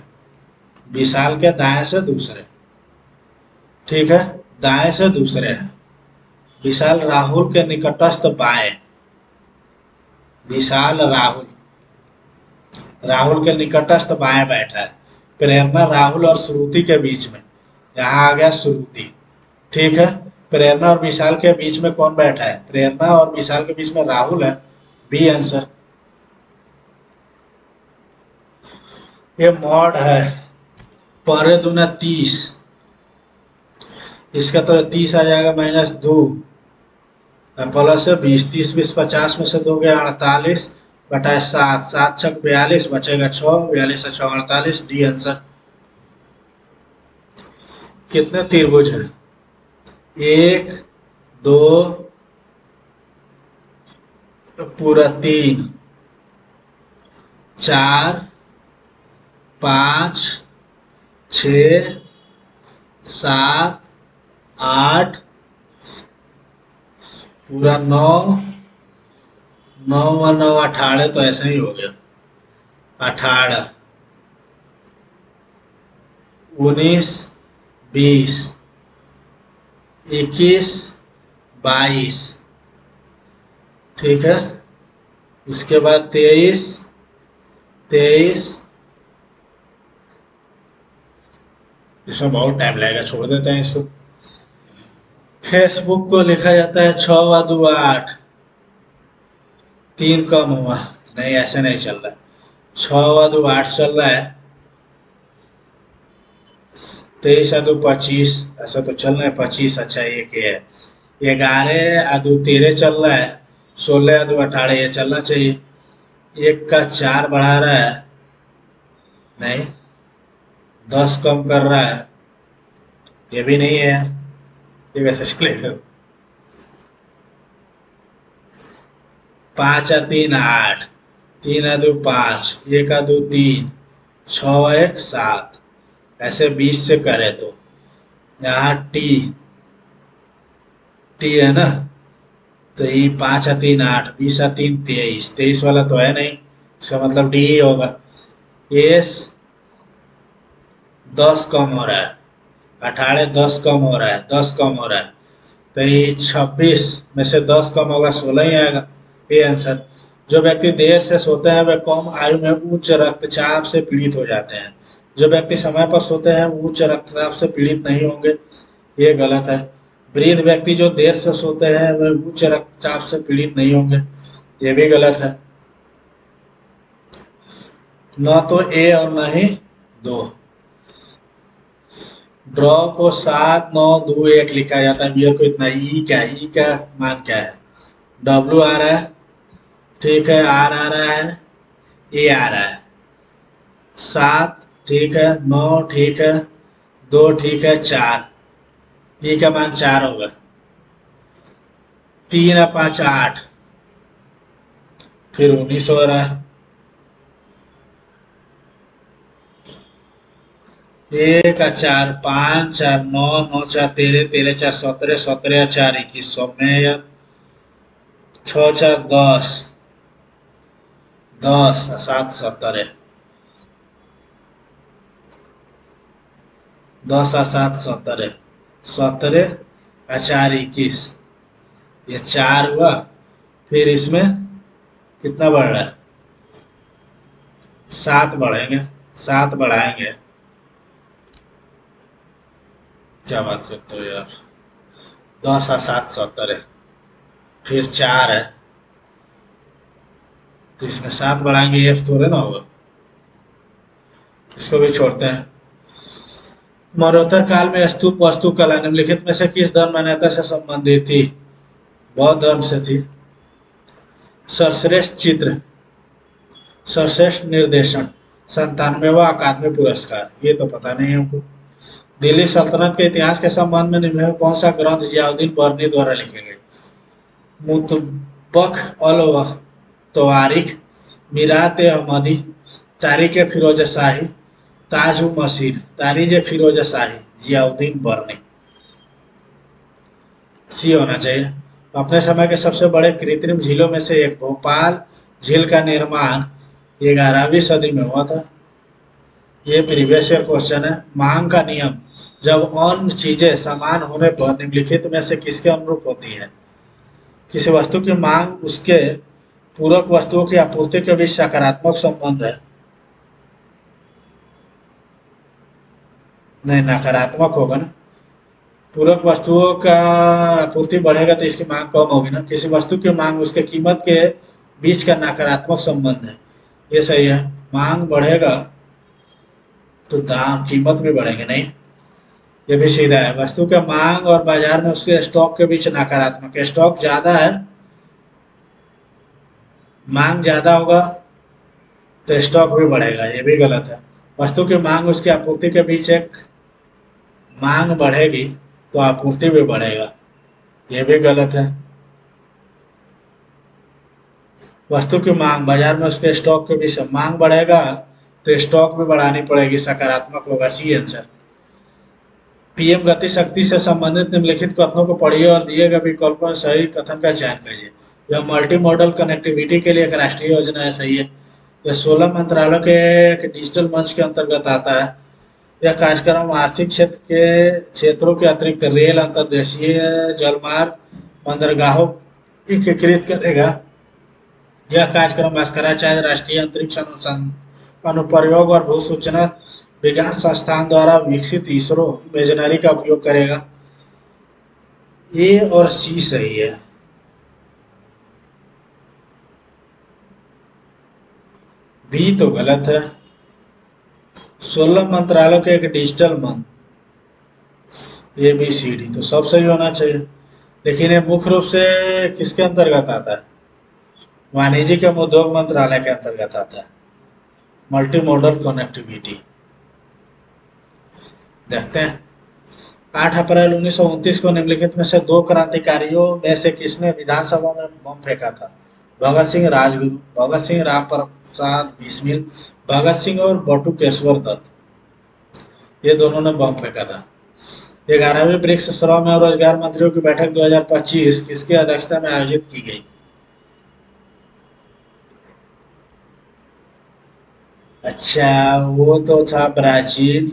विशाल के दाएं से दूसरे, ठीक है, दाएं से दूसरे हैं। विशाल राहुल के निकटस्थ बाएं, विशाल राहुल, राहुल के निकटस्थ बाएं बैठा है। प्रेरणा राहुल और श्रुति के बीच में, यहाँ आ गया श्रुति, ठीक है। प्रेरणा और विशाल के बीच में कौन बैठा है, प्रेरणा और विशाल के बीच में राहुल है, बी आंसर। ये मॉड है, पर दूना 30, इसका तो 30 आ जाएगा -2 प्लस 20, 30 20 50 में से 2 गया 48 बटा 7, 7 6 42, बचेगा 6, 42 6 48, डी आंसर। कितने त्रिभुज हैं, 1 2 पूरा 3 4 5, 6, 7, 8, पूरा 9, 9 और 9 18, तो ऐसे ही हो गया। 18, 19, 20, 21, 22, ठीक है। उसके बाद 23, 23, इसमें बहुत टाइम लगेगा, छोड़ देते हैं इसको। फेसबुक को लिखा जाता है 6 वा 2 8, 3 कम हुआ, नहीं ऐसे नहीं चल रहा है। 6 वा 2 8 चल रहा है, 23 आ 2 25, ऐसा तो चल रहा है 25, अच्छा ये क्या है, 11 आ 2 13 चल रहा है, 16 आ 2 18, ये चलना चाहिए। एक का 4 बढ़ा रहा है, नहीं, 10 कम कर रहा है, ये भी नहीं है यार, ये कैसे चलेगा। 5 आ 3 8, 3 आ 2 5, 1 आ 2 3, 6 आ 1 7, ऐसे 20 से करे तो यहाँ टी, टी है ना, तो ये 5 आ 3 8, 20 आ 3 23, 23 वाला तो है नहीं, इसका मतलब डी ही होगा। एस 10 कम हो रहा है, 18 10 कम हो रहा है, 10 कम हो रहा है, तो ये 26 में से 10 कम होगा, 16 ही आएगा, ये आंसर। जो व्यक्ति देर से सोते हैं वे कम आयु में उच्च रक्तचाप से पीड़ित हो जाते हैं। जो व्यक्ति समय पर सोते हैं वो उच्च रक्तचाप से पीड़ित नहीं होंगे, ये गलत है। वृद्ध व्यक्ति जो देर से सोते हैं वे उच्च रक्तचाप से पीड़ित नहीं होंगे, ये भी गलत है। न तो ए और न ही दो। ड्रॉ को 7 9 2 1 लिखा जाता है, बियर को इतना। ई क्या है, ई का मान क्या है, डब्ल्यू आ रहा है, ठीक है, आर आ रहा है, ए आ रहा है। 7 ठीक है, 9 ठीक है, 2 ठीक है, 4, ई का मान 4 होगा। 3 और 5 8, फिर 19 हो रहा है। 1 और 4 5, 4 9, 9 4 13, 13 4 17, 17 4 21, 100 में यार 6 4 10, 10 और 7 17, 10 और 7 17, 17 और 4 21, ये 4 हुआ। फिर इसमें कितना बढ़ रहा है, 7 बढ़ेंगे, 7 बढ़ाएंगे, क्या बात करते हो यार। 10 और 7 17, फिर 4 है, तो इसमें 7 बढ़ाएंगे, ये थोड़े ना होगा, इसको भी छोड़ते हैं। मरणोत्तर काल में स्तूप वस्तु कला निम्नलिखित में से किस धर्म मान्यता से संबंधित थी। बौद्ध धर्म से थी। सर्वश्रेष्ठ चित्र, सर्वश्रेष्ठ निर्देशन, 97वां अकादमी पुरस्कार, ये तो पता नहीं है हमको। दिल्ली सल्तनत के इतिहास के संबंध में निम्न में कौन सा ग्रंथ जियाउद्दीन बर्नी द्वारा लिखे गए। मुतबख अल तवारिख, मीरात अहमदी, तारीख फिरोज शाही, ताज मसीर, तारीज फिरोज शाही, जियाउद्दीन बर्नी, सी होना चाहिए। अपने समय के सबसे बड़े कृत्रिम झीलों में से एक भोपाल झील का निर्माण 11वीं सदी में हुआ था, ये प्रीवियस ईयर क्वेश्चन है। मांग का नियम, जब अन्य चीजें समान होने पर निम्नलिखित में से किसके अनुरूप होती है। किसी वस्तु की मांग उसके पूरक वस्तुओं की आपूर्ति के बीच सकारात्मक संबंध है, नहीं नकारात्मक होगा ना। पूरक वस्तुओं का आपूर्ति बढ़ेगा तो इसकी मांग कम होगी ना। किसी वस्तु की मांग उसके कीमत के बीच का नकारात्मक संबंध है, ये सही है। मांग बढ़ेगा तो दाम कीमत भी बढ़ेंगे, नहीं, ये भी सीधा है। वस्तु के मांग और बाजार में उसके स्टॉक के बीच नकारात्मक, स्टॉक ज्यादा है, मांग ज्यादा होगा तो स्टॉक भी बढ़ेगा, ये भी गलत है। वस्तु की मांग उसकी आपूर्ति के बीच एक, मांग बढ़ेगी तो आपूर्ति भी बढ़ेगा, ये भी गलत है। वस्तु की मांग बाजार में उसके स्टॉक के बीच, मांग बढ़ेगा तो स्टॉक भी बढ़ानी पड़ेगी, सकारात्मक होगा। C answer. पीएम गति शक्ति से संबंधित निम्नलिखित कथनों को पढ़िए और दिए गए विकल्पों में सही कथन का चयन करिए। यह मल्टी मॉडल कनेक्टिविटी के लिए एक राष्ट्रीय योजना है, सही है। यह 16 मंत्रालयों के एक डिजिटल मंच के अंतर्गत आता है। यह कार्यक्रम आर्थिक क्षेत्र के क्षेत्रों के अतिरिक्त रेल, अंतर्देशीय जलमार्ग, बंदरगाहों एकीकृत करेगा। यह कार्यक्रम भास्कराचार्य राष्ट्रीय अंतरिक्ष अनुप्रयोग और भू सूचना विज्ञान संस्थान द्वारा विकसित इसरो इमेजनरी का उपयोग करेगा। ए और सी सही है। बी तो गलत है। 16 मंत्रालयों के एक डिजिटल मंच, ए बी सी डी तो सब सही होना चाहिए। लेकिन ये मुख्य रूप से किसके अंतर्गत आता है? वाणिज्य एवं उद्योग मंत्रालय के अंतर्गत आता है। Multi modal connectivity. देखते हैं। 8 अप्रैल 1929 को निम्नलिखित में से दो क्रांतिकारियों में से किसने विधानसभा में बम फेंका था? भगत सिंह राजगुरु, भगत सिंह राम प्रसाद बिस्मिल, भगत सिंह और बटुकेश्वर दत्त। ये दोनों ने बम फेंका था। 11वीं ब्रिक्स श्रम और रोजगार मंत्रियों की बैठक 2025 किसकी अध्यक्षता में आयोजित की गई? अच्छा, वो तो था ब्राजील।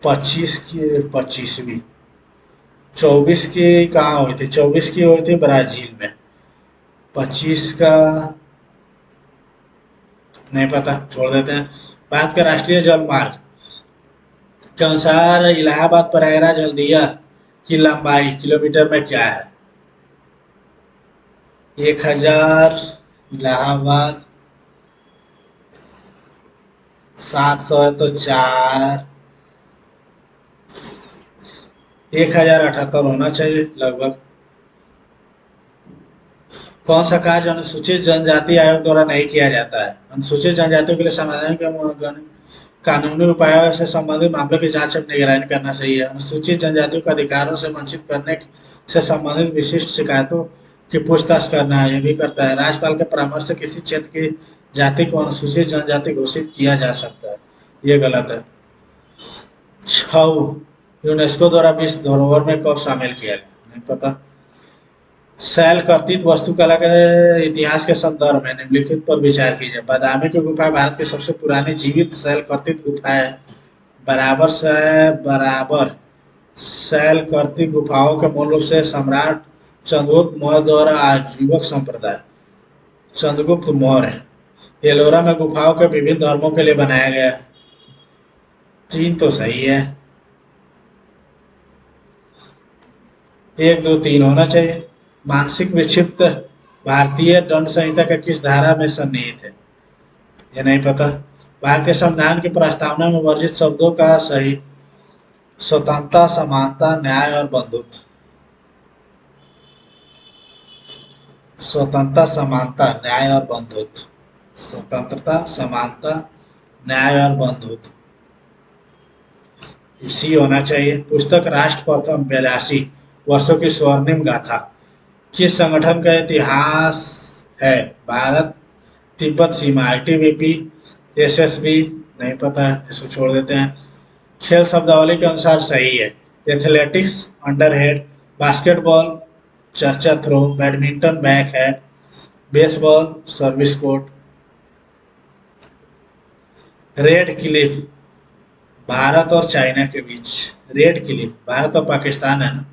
25 की 25वीं। 24 की कहाँ हुई थी? 24 की हुई थी ब्राजील में। 25 का नहीं पता, छोड़ देते हैं। भारत का राष्ट्रीय जल मार्ग के अनुसार इलाहाबाद प्रयागराज हल्दिया की लंबाई किलोमीटर में क्या है? 1000। इलाहाबाद 700 है तो 4। 1078 होना चाहिए लगभग। कौन सा कार्य अनुसूचित जनजाति आयोग द्वारा नहीं किया जाता है? अनुसूचित जनजातियों के लिए समाधान के कानूनी उपायों से संबंधित मामलों की जांच और निगरानी करना सही है। अनुसूचित जनजातियों को अधिकारों से वंचित करने से संबंधित विशिष्ट शिकायतों की पूछताछ करना है, ये भी करता है। राज्यपाल के परामर्श से किसी क्षेत्र की जाति को अनुसूचित जनजाति घोषित किया जा सकता है, ये गलत है। 6 यूनेस्को द्वारा विश्व धरोहर में कब शामिल किया गया? नहीं पता। शैल कर्तित वास्तुकला के इतिहास के संदर्भ में निम्नलिखित पर विचार कीजिए। बादामी की गुफा भारत की सबसे पुरानी जीवित शैल कर्तित गुफा है। बराबर शैल कर्तित गुफाओं के मूल रूप से सम्राट चंद्रगुप्त मौर्य द्वारा आजीवक संप्रदाय चंद्रगुप्त मौर्य एलोरा में गुफाओं के विभिन्न धर्मों के लिए बनाया गया है। 3 तो सही है। 1 2 3 होना चाहिए। मानसिक विक्षिप्त भारतीय दंड संहिता का किस धारा में सन्निहित है? ये नहीं पता। भारतीय संविधान की प्रस्तावना में वर्जित शब्दों का सही? स्वतंत्रता, समानता, न्याय और बंधुत्व। स्वतंत्रता, समानता, न्याय और बंधुत्व। स्वतंत्रता, समानता, न्याय और बंधुत्व इसी होना चाहिए। पुस्तक राष्ट्र प्रथम 82 वर्षों की स्वर्णिम गाथा किस संगठन का इतिहास है? भारत तिब्बत सीमा, आईटीबीपी, एसएसबी। नहीं पता है, इसको छोड़ देते हैं। खेल शब्दावली के अनुसार सही है। एथलेटिक्स अंडरहेड, बास्केटबॉल चर्चा throw, badminton backhand, baseball service court. Red cliff भारत और चाइना के बीच। रेड क्लिफ भारत और पाकिस्तान है ना।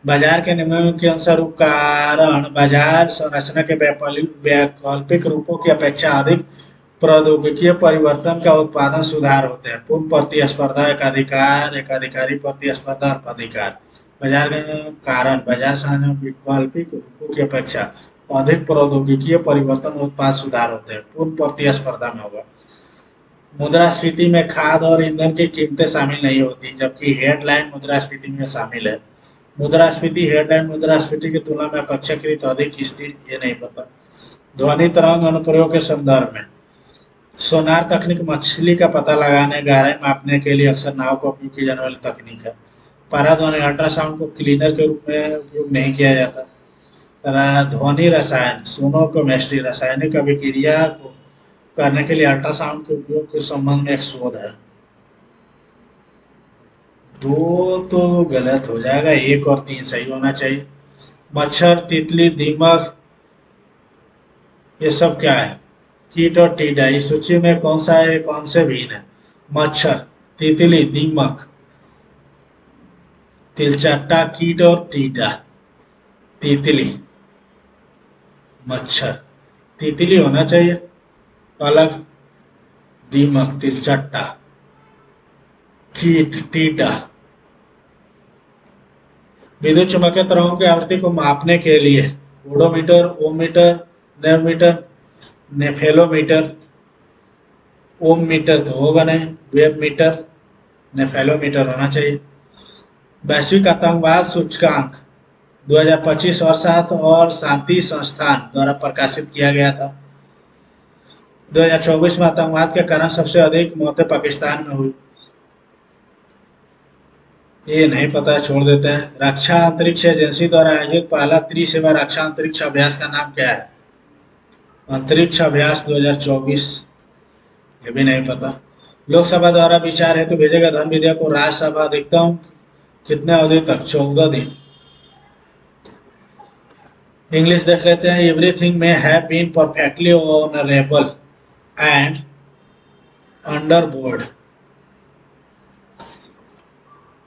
बाजार के नियमों के अनुसार उपकरण बाजार संरचना के वैकल्पिक रूपों की अपेक्षा अधिक प्रौद्योगिकीय परिवर्तन का उत्पादन सुधार होते हैं। पूर्ण प्रतिस्पर्धा, एकाधिकार, एकाधिकारी प्रतिस्पर्धा, अल्पाधिकार। बाजार के कारण बाजार संरचना वैकल्पिक रूपों की अपेक्षा अधिक प्रौद्योगिकीय परिवर्तन उत्पाद सुधार होते हैं। पूर्ण प्रतिस्पर्धा में होगा। मुद्रास्फीति में खाद्य और ईंधन की कीमतें शामिल नहीं होती, जबकि हेडलाइन मुद्रास्फीति में शामिल है। मुद्रास्फीति हेडलाइन मुद्रास्फीति की तुलना में अपेक्षाकृत अधिक स्थिर, ये नहीं पता। ध्वनि तरंग अनुप्रयोग के संदर्भ में सोनार तकनीक मछली का पता लगाने, गहराई मापने के लिए अक्सर नाव का उपयोग की जाने वाली तकनीक है। पराध्वनि अल्ट्रासाउंड को क्लीनर के रूप में उपयोग नहीं किया जाता। ध्वनि रसायन सोनोकेमिस्ट्री रासायनिक अभिक्रिया को करने के लिए अल्ट्रासाउंड के उपयोग के संबंध में एक शोध है। दो तो गलत हो जाएगा, एक और तीन सही होना चाहिए। मच्छर, तितली, दीमक, ये सब क्या है? कीट और टीडा। इस सूची में कौन सा है, कौन से भिन्न है? मच्छर, तितली, दीमक, तिलचट्टा, कीट और टीडा। तितली, मच्छर, तितली होना चाहिए अलग, दीमक, तिलचट्टा, कीट, टीडा। विद्युत चुम्बकीय तरंगों की आवृत्ति को मापने के लिए ओडोमीटर, ओममीटर, नेवमीटर, नेफेलोमीटर, ओम मीटर तो होगा नहीं, वेब मीटर, नेफेलोमीटर होना चाहिए। वैश्विक आतंकवाद सूचकांक 2025 और 7 और शांति संस्थान द्वारा प्रकाशित किया गया था। 2024 में आतंकवाद के कारण सबसे अधिक मौतें पाकिस्तान में हुई। ये नहीं पता, छोड़ देते हैं। रक्षा अंतरिक्ष एजेंसी द्वारा आयोजित पहला त्रिसेवा रक्षा अंतरिक्ष अभ्यास का नाम क्या है? अंतरिक्ष अभ्यास 2024। ये भी नहीं पता। लोकसभा द्वारा विचार हेतु भेजे गए धन विधेयक को राज्यसभा अधिकतम कितने अवधि तक? 14 दिन। इंग्लिश देख लेते हैं। Everything may have been perfectly honourable and under board.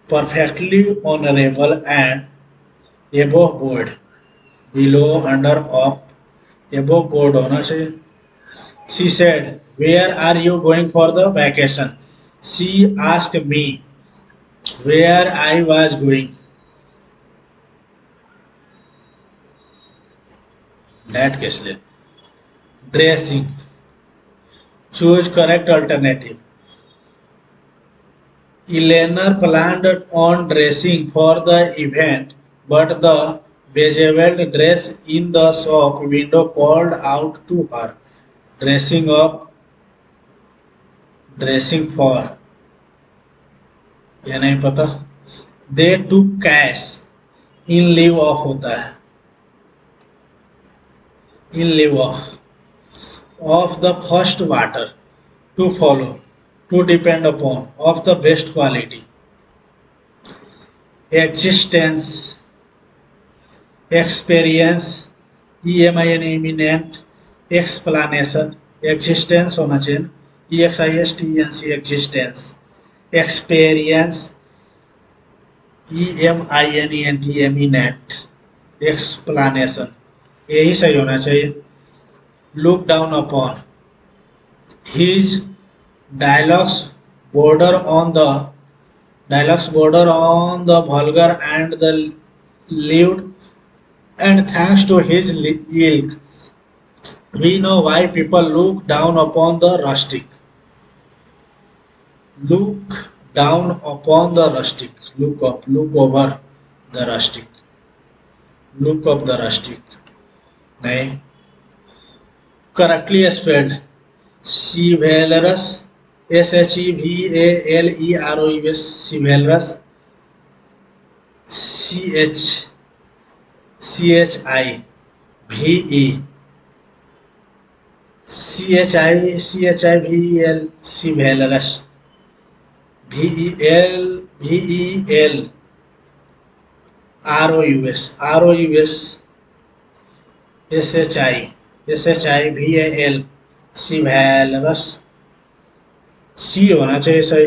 Perfectly honourable and above board, below, under, off. Above board होना चाहिए। She said where are you going for the vacation? She asked me where I was going. That किस लिए? Dressing. Choose correct alternative. Eleanor planned on dressing for the event, but the beveled dress in the shop window called out to her. Dressing up, dressing for, ये नहीं पता। They took cash in lieu of होता है, in lieu of the first water to follow, to depend upon, of the best quality. Existence, experience, eminent, explanation, existence होना चाहिए, exist, existence, experience, eminent, explanation, यही सही होना चाहिए। look down upon, his dialogues border on the vulgar and the lewd, and thanks to his ilk, we know why people look down upon the rustic. Look down upon the rustic. Look up, look over the rustic. Look up the rustic. नहीं, correctly spelled chivalrous, chivalrous, chivalrous, chichivel, chivalrous, chival, chivalrous, सी होना चाहिए सही।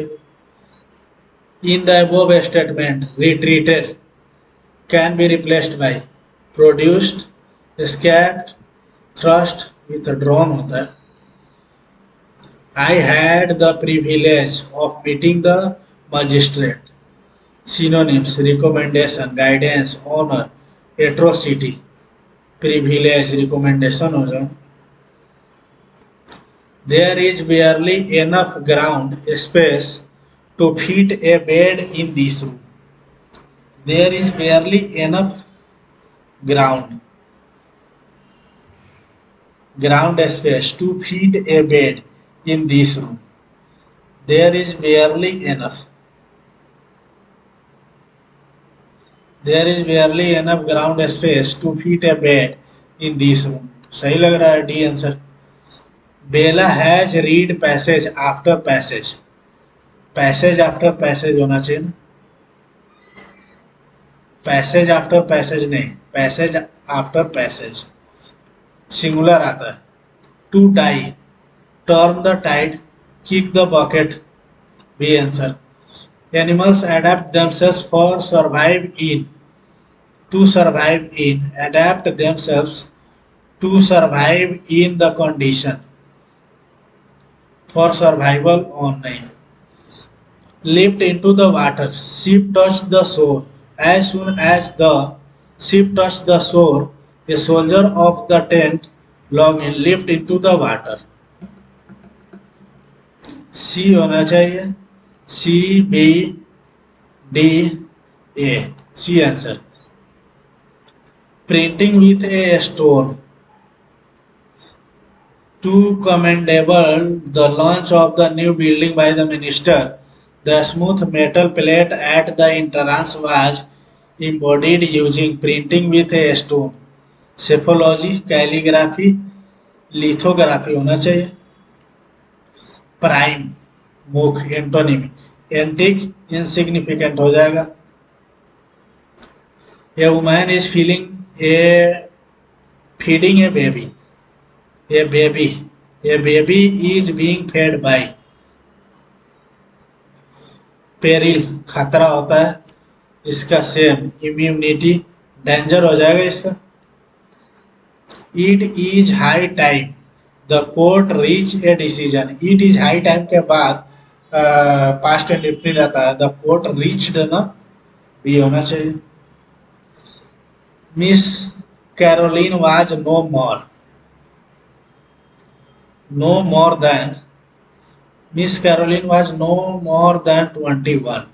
In the above statement, retreated can be replaced by produced, escaped, thrust, withdrawn होता है। I had the privilege of meeting the magistrate. Synonyms: recommendation, guidance, honor, atrocity. Privilege, recommendation हो जाए। There is barely enough ground space to fit a bed in this room. There is barely enough ground space to fit a bed in this room. There is barely enough ground space to fit a bed in this room. सही लग रहा है D answer. Bella has read passage after passage, passage after passage होना चाहिए ना, passage after passage नहीं, passage after passage singular आता है। To die, turn the tide, kick the bucket, B answer. Animals adapt themselves for survive in, to survive in, adapt themselves to survive in the condition, for survival on नहीं। Leaped into the water, ship touched the shore, as soon as the ship touched the shore, a soldier of the tent longing leaped into the water। C होना चाहिए, C B D A, C answer. Printing with a stone, too commendable the launch of the new building by the minister, the smooth metal plate at the entrance was embodied using printing with a stone। Psephology, calligraphy, lithography होना चाहिए। Prime, मुख, antonym, antique, insignificant हो जाएगा। A woman is feeding a baby, a baby is being fed by. Peril, खतरा होता है, इसका same. Immunity, danger हो जाएगा इसका। It is high time the court reach a decision, it is high time के बाद पास्ट इंडेफिनिट रहता है, द कोर्ट रीच्ड ना, बी होना चाहिए। Miss Caroline was no more than, Miss Caroline was no more than 21.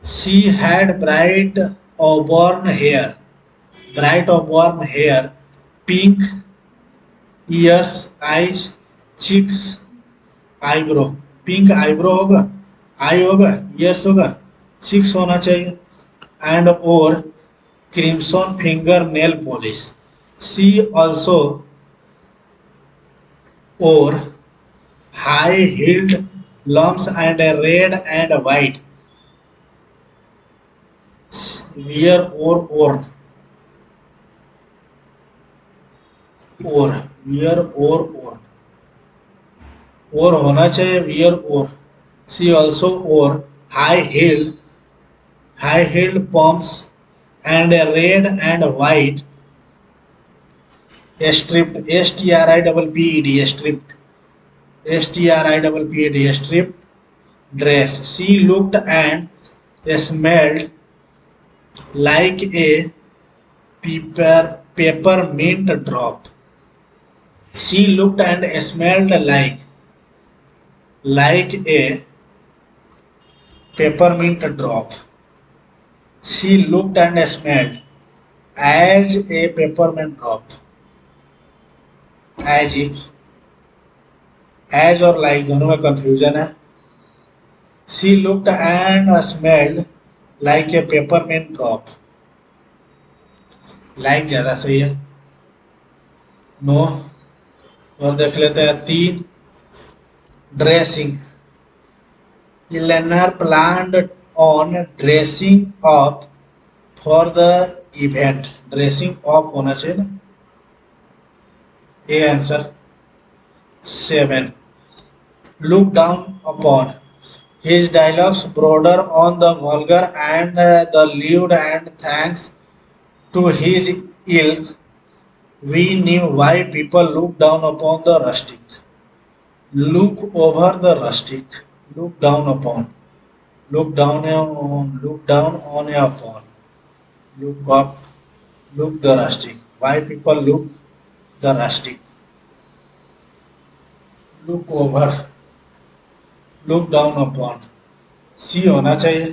She had bright auburn hair, pink ears, eyes, cheeks, eyebrow, pink eyebrow होगा, आई होगा, ears होगा, cheeks होना चाहिए, and or crimson finger nail polish। She also or high-heeled lumps and red and white, wear or worn, or wear or worn, or होना चाहिए, wear or। She also wore high-heeled pumps and red and white stripped, stripped dress। She looked and smelled like a peppermint drop। She looked and smelled like a peppermint drop। She looked and smelled as a peppermint drop। As if, as और like दोनों में confusion है। She looked and smelled like a peppermint drop, like ज्यादा सही है। No, और देख लेते हैं 3। Dressing, Eleanor planned on dressing up for the event, dressing up होना चाहिए ना, A answer. 7। Look down upon, his dialogues broader on the vulgar and the lewd, and thanks to his ilk we knew why people look down upon the rustic। Look over the rustic, look down upon, look down on, look down on a upon, look up, look the rustic, why people look the rustic, look over, look down upon, सी होना चाहिए,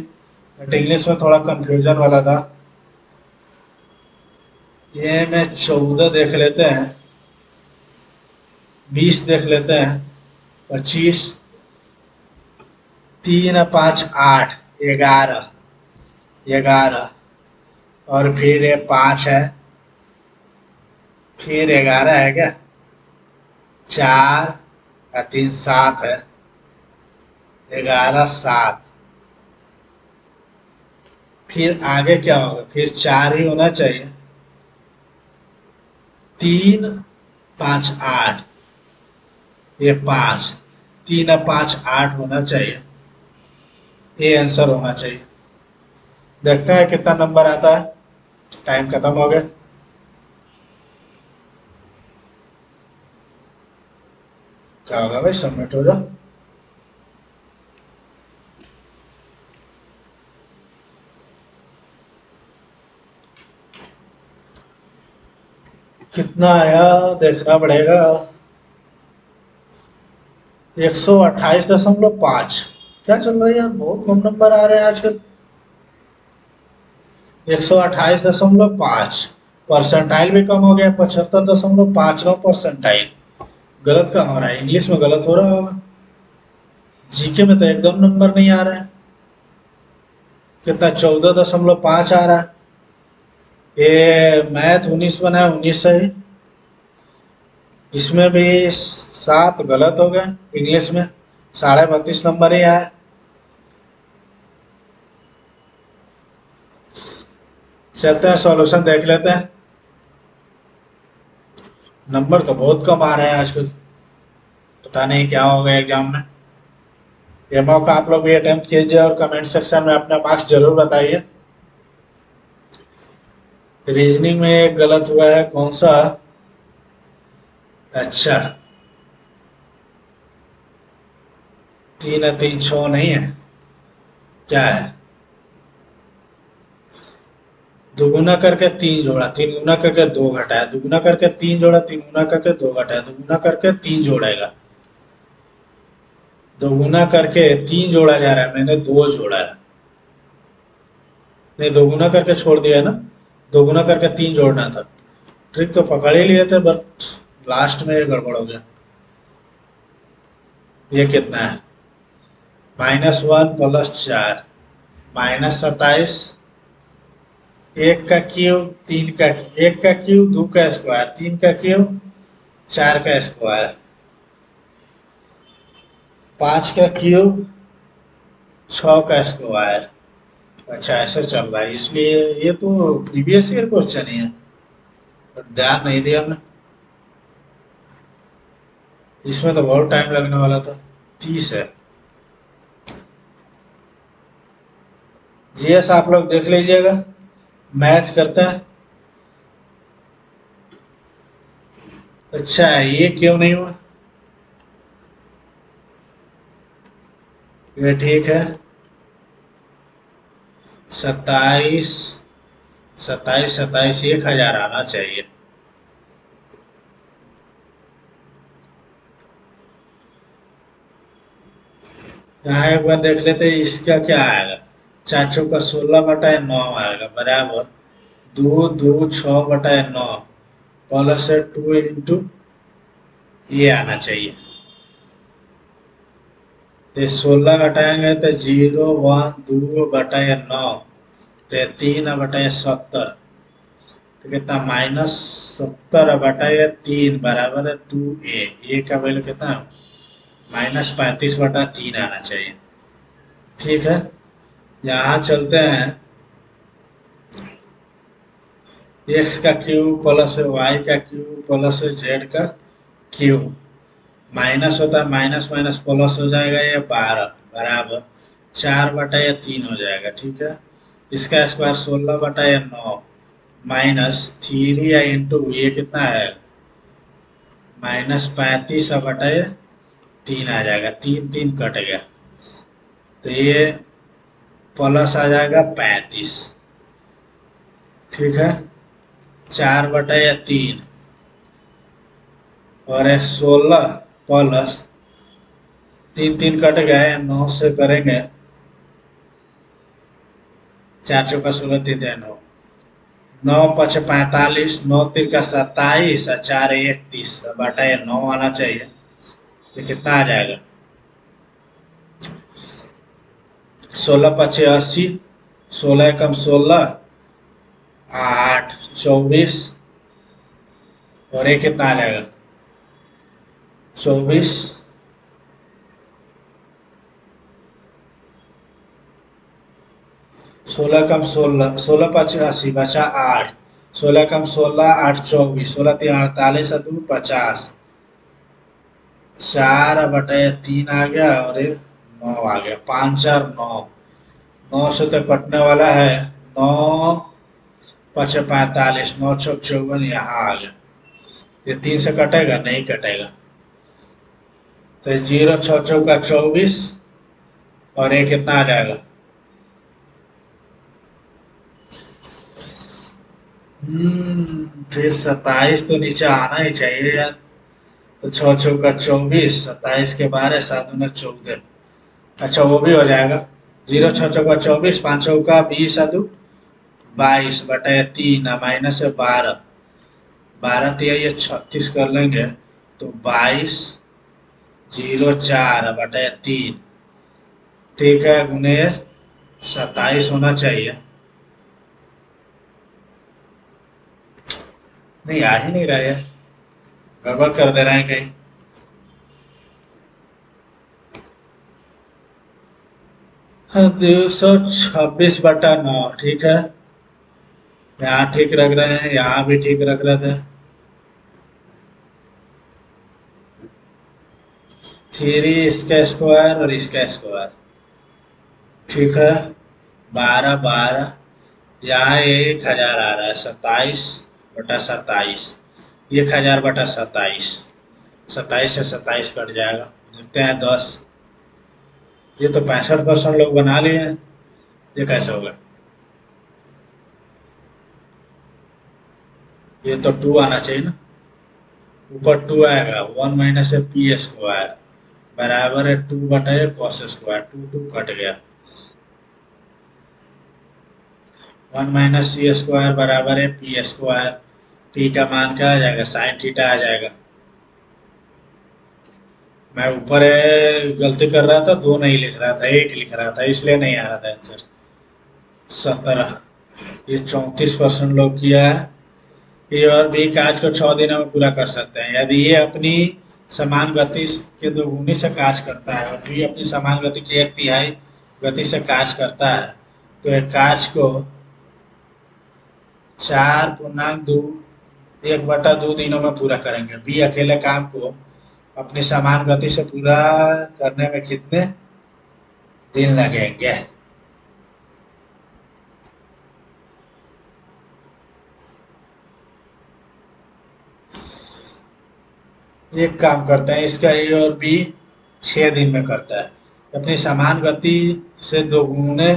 but English में थोड़ा confusion वाला था। ये में 14 देख लेते हैं, 20 देख लेते हैं, 25, 3 5 8 11 और फिर ये 5 है, फिर 11 है क्या, 4 और 3 7 है, 11 7। फिर आगे क्या होगा, फिर 4 ही होना चाहिए। 3 5 8, ये 5, 3 और 5 8 होना चाहिए, ये आंसर होना चाहिए। देखते हैं कितना नंबर आता है। टाइम खत्म हो गया। क्या होगा भाई, सबमिट हो जाओ। कितना आया देखना पड़ेगा। 128.5। क्या चल रहा है यार, बहुत कम नंबर आ रहे हैं आजकल। 128.5। परसेंटाइल भी कम हो गया, 75.59 परसेंटाइल। गलत कहाँ हो रहा है, इंग्लिश में गलत हो रहा होगा। जीके में तो एकदम नंबर नहीं आ रहा है। कितना, 14.5 आ रहा है। ये मैथ 19 बना है, 19 सही। इसमें भी 7 गलत हो गए, इंग्लिश में 32.5 नंबर ही आया। चलते हैं सॉल्यूशन देख लेते हैं। नंबर तो बहुत कम आ रहे हैं आजकल, पता नहीं क्या होगा एग्जाम में। ये मौका आप लोग भी अटेम्प्ट कीजिए और कमेंट सेक्शन में अपना मार्क्स जरूर बताइए। रीजनिंग में एक गलत हुआ है, कौन सा? अच्छा, 3 और 3 6 नहीं है, क्या है? दुगुना करके 3 जोड़ा, 3 गुना करके 2 घटाया, दुगुना करके 3 जोड़ा, 3 गुना करके 2 घटाया, दुगुना करके 3 जोड़ेगा। दोगुना करके 3 जोड़ा जा रहा है, मैंने 2 जोड़ा है। नहीं, दोगुना करके छोड़ दिया है ना, दोगुना करके 3 जोड़ना था। ट्रिक तो पकड़ ही लिए थे, बट लास्ट में ये गड़बड़ हो गया। ये कितना है? -1 प्लस 4, -27। एक का क्यूब, 3 का, एक का क्यूब 2 का स्क्वायर, 3 का क्यूब 4 का स्क्वायर, 5 का क्यूब 6 का स्क्वायर। अच्छा, ऐसे चल रहा है, इसलिए ये तो प्रीवियस ईयर क्वेश्चन ही है, बट ध्यान नहीं दिया हमने। इसमें तो बहुत टाइम लगने वाला था। 30 है। जीएस आप लोग देख लीजिएगा, मैथ करते हैं। अच्छा, ये क्यों नहीं हुआ? ये ठीक है। 27 27 27, 1000 आना चाहिए। यहाँ एक बार देख लेते हैं इसका क्या आएगा। 4 का 16/9 आएगा, बराबर 2 2 6/9 प्लस 2 इंटू, ये आना चाहिए। ये 16 घटाएंगे तो 0 1 2/9, तो 3/70, तो कितना, -70/3 बराबर है 2a। ए का वैल्यू कितना, -35/3 आना चाहिए। ठीक है, यहाँ चलते हैं। एक्स का क्यूब प्लस वाई का क्यूब प्लस जेड का क्यूब, माइनस होता है, माइनस माइनस प्लस हो जाएगा, ये 12 बराबर 4/3 हो जाएगा। ठीक है, इसका स्क्वायर 16/9 -3 या इंटू, ये कितना है, -35/3 आ जाएगा, 3 3 कट गया, तो ये प्लस आ जाएगा 35। ठीक है, 4/3 और 16 प्लस 3 3 कट गए, 9 से करेंगे, 4 चौका 16 3 9, 9 5 45, 9 3 का 27 और 4 31 बटा ये 9 आना चाहिए। ये कितना आ जाएगा, 16 5 80, 16 एकम 16, 8 24, और ये कितना आ जाएगा, 24, 16 कम 16, 16 × 85 बचा 8, 16 कम 16, 8 24, 16 × 3 = 48 और 2 50, 4/3 आ गया और ये 9 आ गया, 5 4 9, 9 से तो कटने वाला है, 9 5 45, 9 6 54, यहाँ आ गया। ये 3 से कटेगा नहीं कटेगा, तो 0 6 चौका 24 और ये कितना आ जाएगा, फिर 27 तो नीचे आना ही चाहिए यार। तो 6 चौका 24, 27 के 12, 7 दूनी 14, अच्छा वो भी हो जाएगा। 0 6 चौका 24, 5 चौका 20 और 2 22/3 माइनस है 12, 12 तो ये 36 कर लेंगे तो 22 0 4/3, ठीक है, गुने 27 होना चाहिए। नहीं आ ही नहीं रहा है, गड़बड़ कर दे रहे हैं कहीं। हाँ, 226/9, ठीक है, यहाँ ठीक रख रहे हैं, यहाँ भी ठीक रख रहे थे। 3 इसका स्क्वायर और इसका स्क्वायर, ठीक है, 12 12, यहाँ 1000 आ रहा है, 27/27, 1000/27, 27 से 27 कट जाएगा, देखते हैं 10। ये तो 65% लोग बना लिए हैं, ये कैसे होगा, ये तो 2 आना चाहिए ना, ऊपर 2 आएगा, 1 माइनस पी स्क्वायर बराबर है 2/cos स्क्वायर, 2 2 कट गया, 1 माइनस सी स्क्वायर बराबर है पी स्क्वायर, पी का मान क्या आ जाएगा, साइन थीटा आ जाएगा। मैं ऊपर गलती कर रहा था, 2 नहीं लिख रहा था, 1 लिख रहा था, इसलिए नहीं आ रहा था आंसर। 17, ये 34% लोग किया है। ये और भी काज को 6 दिनों में पूरा कर सकते हैं यदि ये अपनी समान गति के दोगुनी से काज करता है और भी अपनी समान गति की 1/3 गति से काज करता है, तो एक काज को 4.2 1/2 दिनों में पूरा करेंगे। बी अकेले काम को अपनी समान गति से पूरा करने में कितने दिन लगेंगे। एक काम करते हैं, इसका ए और बी 6 दिन में करता है, अपनी समान गति से दोगुने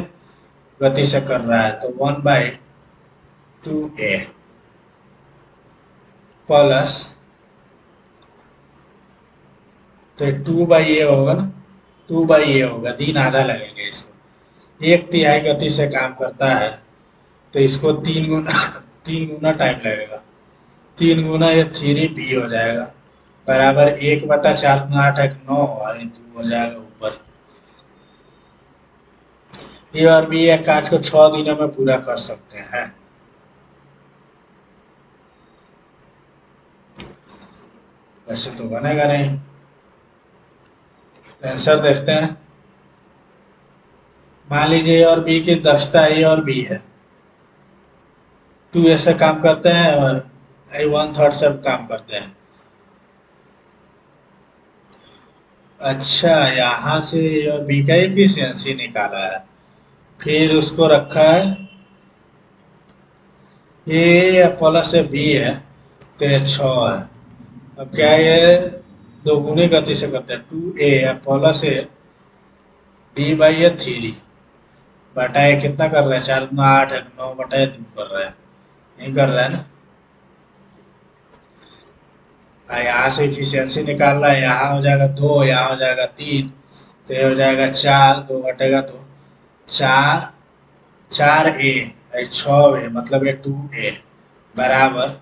गति से कर रहा है, तो 1/2a प्लस, तो 2/a होगा ना, 2/a होगा, दिन आधा लगेंगे इसको, 1/3 गति से काम करता है तो इसको 3 गुना टाइम लगेगा, 3 गुना ये 3b हो जाएगा बराबर 1/4 × 8 = 9 और 2 हो जाएगा ऊपर। ए और बी एक काज को 6 दिनों में पूरा कर सकते हैं। वैसे तो बनेगा नहीं, आंसर देखते हैं। मान लीजिए ए और बी की दक्षता ए और बी है, 2 ऐसे काम करते हैं और 1/3 से काम करते हैं। अच्छा, यहाँ से ए और बी का एफिशिएंसी निकाला है, फिर उसको रखा है ए प्लस बी है तो ये 6 है। अब क्या है, ये दोगुनी गति से करते हैं, 2a प्लस b/3 बटा ये कितना कर रहे हैं, 4 × 8 है, 9/2 कर रहे हैं, नहीं कर रहा है ना। यहाँ से इफिशियंसी निकाल रहा है, यहाँ हो जाएगा 2, यहाँ हो जाएगा 3, तो ये हो जाएगा 4, 2 घटेगा तो 4, 4a 6a मतलब ये 2a बराबर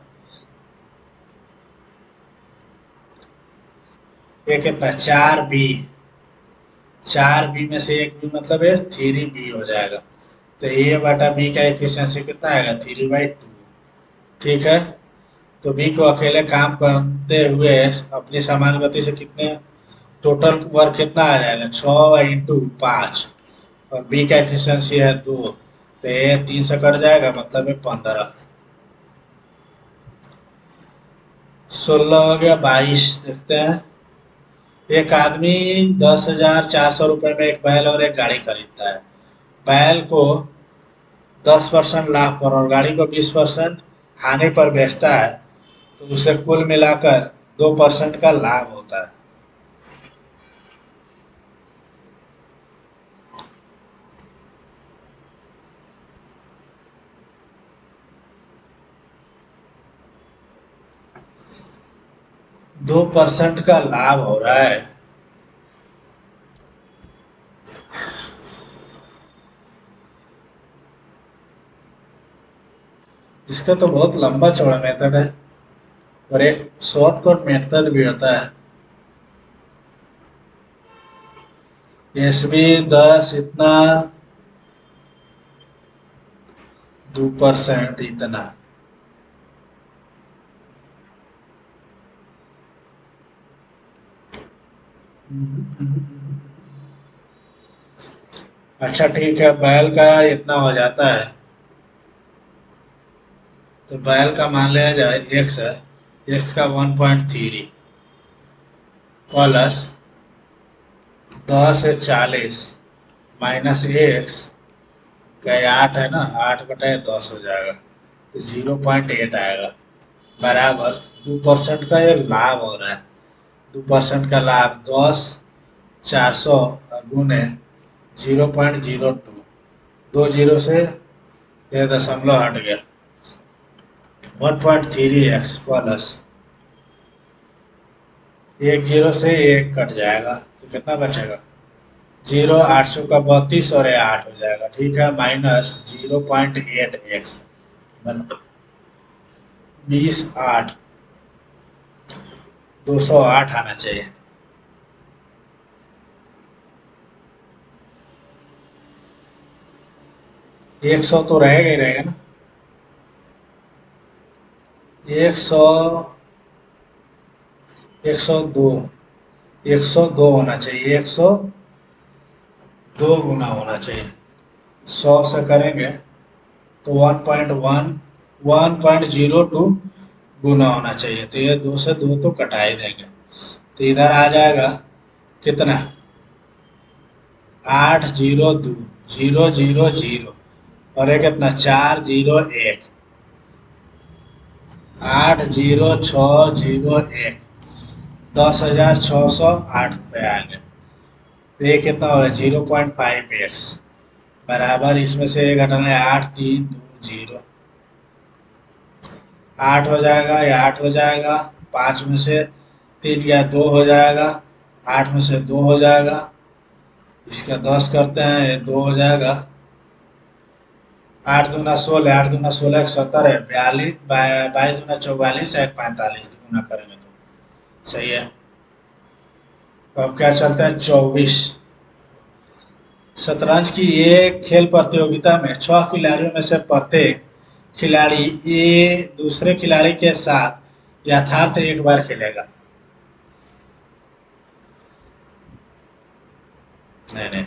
ये कितना 4b, 4b में से 1b मतलब ये 3b हो जाएगा, तो a/b का एफिशिएंसी कितना आएगा 3/2, ठीक है। तो बी को अकेले काम करते हुए अपनी समान गति से कितने टोटल वर्क कितना आ जाएगा, 6 × 5, और बी का एफिशिएंसी है 2, तो ये 3 से कट जाएगा, मतलब है 15। 16 हो गया, 22 देखते हैं। एक आदमी 10,400 रुपये में एक बैल और एक गाड़ी खरीदता है। बैल को 10% लाभ पर और गाड़ी को 20% हानि पर बेचता है, तो उसे कुल मिलाकर 2% का लाभ होता है। 2% का लाभ हो रहा है। इसका तो बहुत लंबा चौड़ा मेथड है, और एक शॉर्टकट मेथड भी होता है। एसबी 10 इतना, 2% इतना। अच्छा ठीक है, बैल का इतना हो जाता है, तो बैल का मान लिया जाए एक्स है, एक्स का 1.3 प्लस 10 से 40 माइनस एक्स का 8 है ना, 8/10 हो जाएगा, तो 0.8 आएगा, बराबर 2% का ये लाभ हो रहा है। 2% का लाभ 10, 400 गुने 0.02, 2 जीरो से ये दशमलव हट गया, 1.3x प्लस 1 जीरो से 1 कट जाएगा, तो कितना बचेगा, 0, 800 का 32 और ये 8 हो जाएगा, ठीक है, माइनस 0.8x 20, 8, 208 आना चाहिए। 100 तो रहेगा ही रहेगा ना, 100, 102, 102 होना चाहिए, 102 गुना होना चाहिए। 100 से करेंगे तो 1.02 गुना होना चाहिए, तो ये 2 से 2 तो कटा ही देंगे, तो इधर आ जाएगा कितना, 802, 000, और ये कितना, 401, 80601, 10,608 रुपये आएंगे, तो ये कितना होगा, 0.5x, बराबर इसमें से ये घटाना है 8, 3, 2, 0, 8 हो जाएगा, या 8 हो जाएगा, 5 में से 3 या 2 हो जाएगा, 8 में से 2 हो जाएगा, इसका 10 करते हैं, ये 2 हो जाएगा, 8 दूना 16, 8 दूना 16 170 है, 42, 22 दूना 44 है, 45 गुना करेंगे तो सही है। तो अब क्या चलता है, 24। शतरंज की एक खेल प्रतियोगिता में 6 खिलाड़ियों में से प्रत्येक खिलाड़ी ए दूसरे खिलाड़ी के साथ यथार्थ एक बार खेलेगा। नहीं नहीं,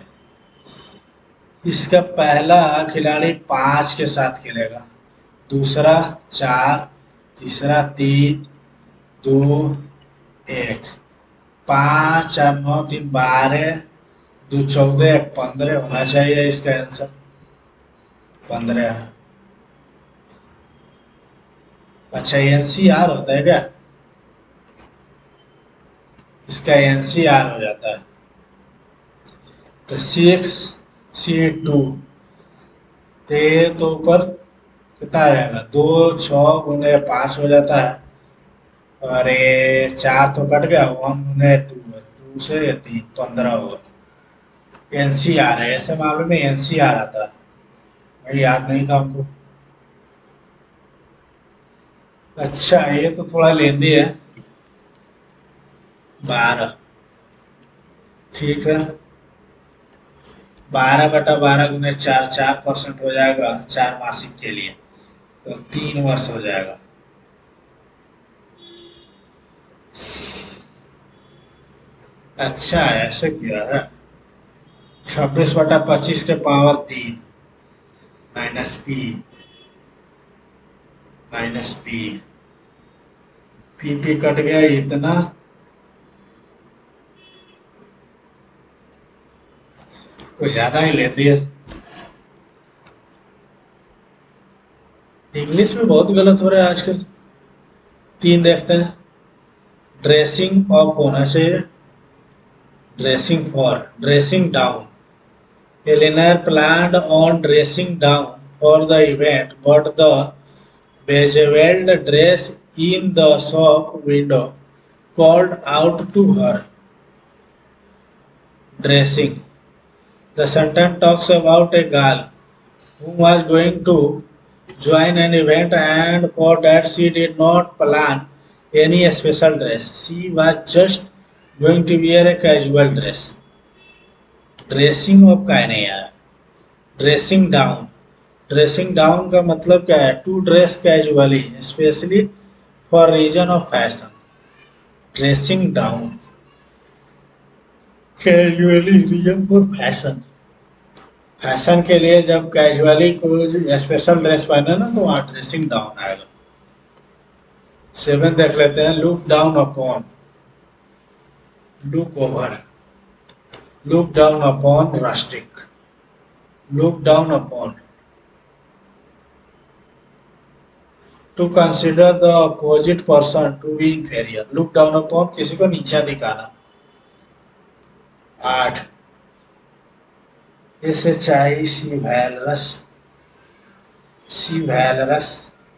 इसका पहला खिलाड़ी 5 के साथ खेलेगा, दूसरा 4, तीसरा 3, 2, 1, 5, 4, 9, 3, 12, 2, 14, 1, 15 होना चाहिए इसका आंसर, 15 है। अच्छा, एनसीआर होता है क्या, इसका एनसीआर हो जाता है, तो 6C2, तो ऊपर कितना आ जाएगा, 2, 6 गुने 5 हो जाता है, और ये 4 तो कट गया, 1 गुने 2 है, 2 से ये 3, 15 होगा। एनसीआर है, ऐसे मामले में एनसीआर आता है, भाई याद नहीं था हमको। अच्छा, ये तो थोड़ा लेंदी है, 12, ठीक है, 12/12 गुने 4, 4% हो जाएगा 4 मासिक के लिए, तो 3 वर्ष हो जाएगा। अच्छा ऐसे किया है। 26/25 के power 3 minus P minus P P P cut गया इतना। कुछ ज्यादा ही लेती है। इंग्लिश में बहुत गलत हो रहा है आजकल। 3 देखते हैं। ड्रेसिंग ऑफ होना चाहिए। Dressing for dressing down. Eleanor planned on dressing down for the event, but the beveled dress in the shop window called out to her. Dressing. The sentence talks about a girl who was going to join an event and for that she did not plan any special dress. She was just going to wear a casual dress. Dressing up का है नहीं यार। Dressing down. Dressing down का मतलब क्या है? To dress casually specially for reason of fashion. Dressing down casually reason for fashion. Fashion के लिए जब कैजुअली कोई स्पेशल ड्रेस पहने ना तो वहाँ ड्रेसिंग डाउन आएगा। 7 देख लेते हैं। Look down upon. Look over. Look down upon rustic. Look down upon. To consider the opposite person to be inferior. Look down upon किसी को नीचा दिखाना। 8 SHI वैलरस। C वैलरस।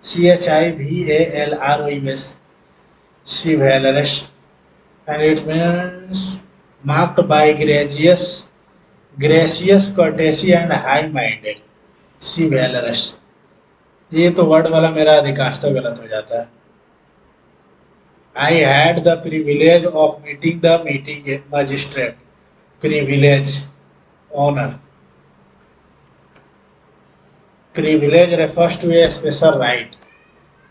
CHIVALROUS। C वैलरस and it means marked by gracious courtesy and high minded। सी वैलरस। ये तो word वाला मेरा अधिकांश तो गलत हो जाता है। I had the privilege of meeting the meeting magistrate। privilege honor। privilege refers to a special right।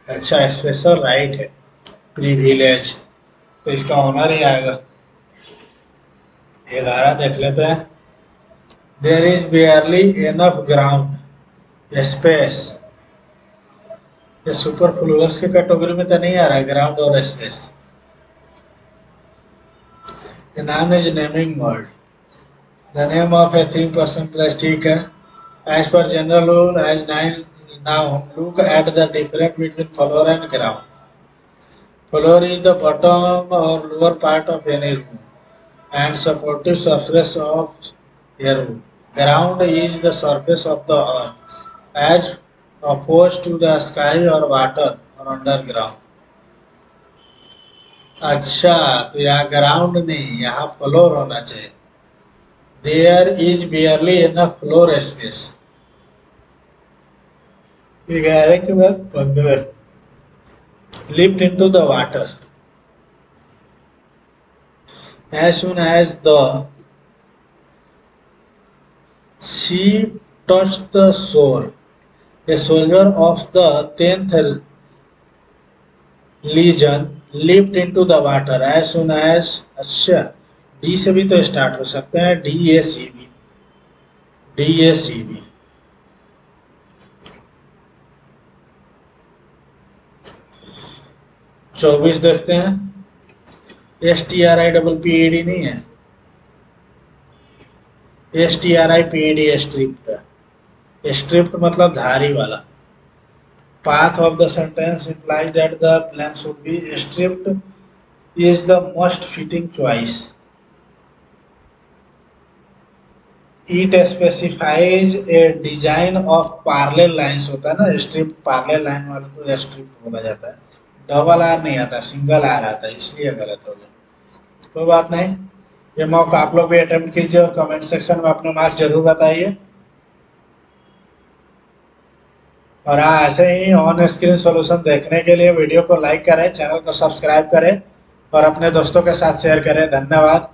अच्छा स्पेशल राइट है प्रिविलेज, तो इसका ऑनर ही आएगा। 11 देख लेते हैं। There is barely enough ground space. ये सुपरफ्लूअस के कैटेगरी में तो नहीं आ रहा है ग्राउंड और space. The noun is naming word। The name of a thing, person, place, ठीक है। As per general rule, as noun, look at the difference between floor and ground। Floor is the bottom or lower part of any room and supportive surface of a room। Ground is the surface of the earth as opposed to the sky or water or underground। अच्छा तो यहाँ ground नहीं, यहाँ floor होना चाहिए। There is barely enough floor space. 11 के बाद 15। Lift into the water. As soon as the ship touched the shore, a soldier of the 10th Legion leaped into the water as soon as। अच्छा D से भी तो start हो सकते हैं। DACB। DACB। 24 देखते हैं। STRIPPED नहीं है, STRIPED स्ट्रिप्ट। स्ट्रिप्ट मतलब धारी वाला। Path of the sentence implies that the plan should be stripped is the most fitting choice। It specifies a design of parallel lines होता है ना, स्ट्रिप parallel लाइन वाले को स्ट्रिप बोला जाता है। डबल आर नहीं आता, सिंगल आर आता है, इसलिए गलत हो गया। कोई बात नहीं, ये मौका आप लोग भी अटेम्प्ट कीजिए और कमेंट सेक्शन में अपने मार्क्स जरूर बताइए। और हाँ ऐसे ही ऑन स्क्रीन सॉल्यूशन देखने के लिए वीडियो को लाइक करें, चैनल को सब्सक्राइब करें और अपने दोस्तों के साथ शेयर करें। धन्यवाद।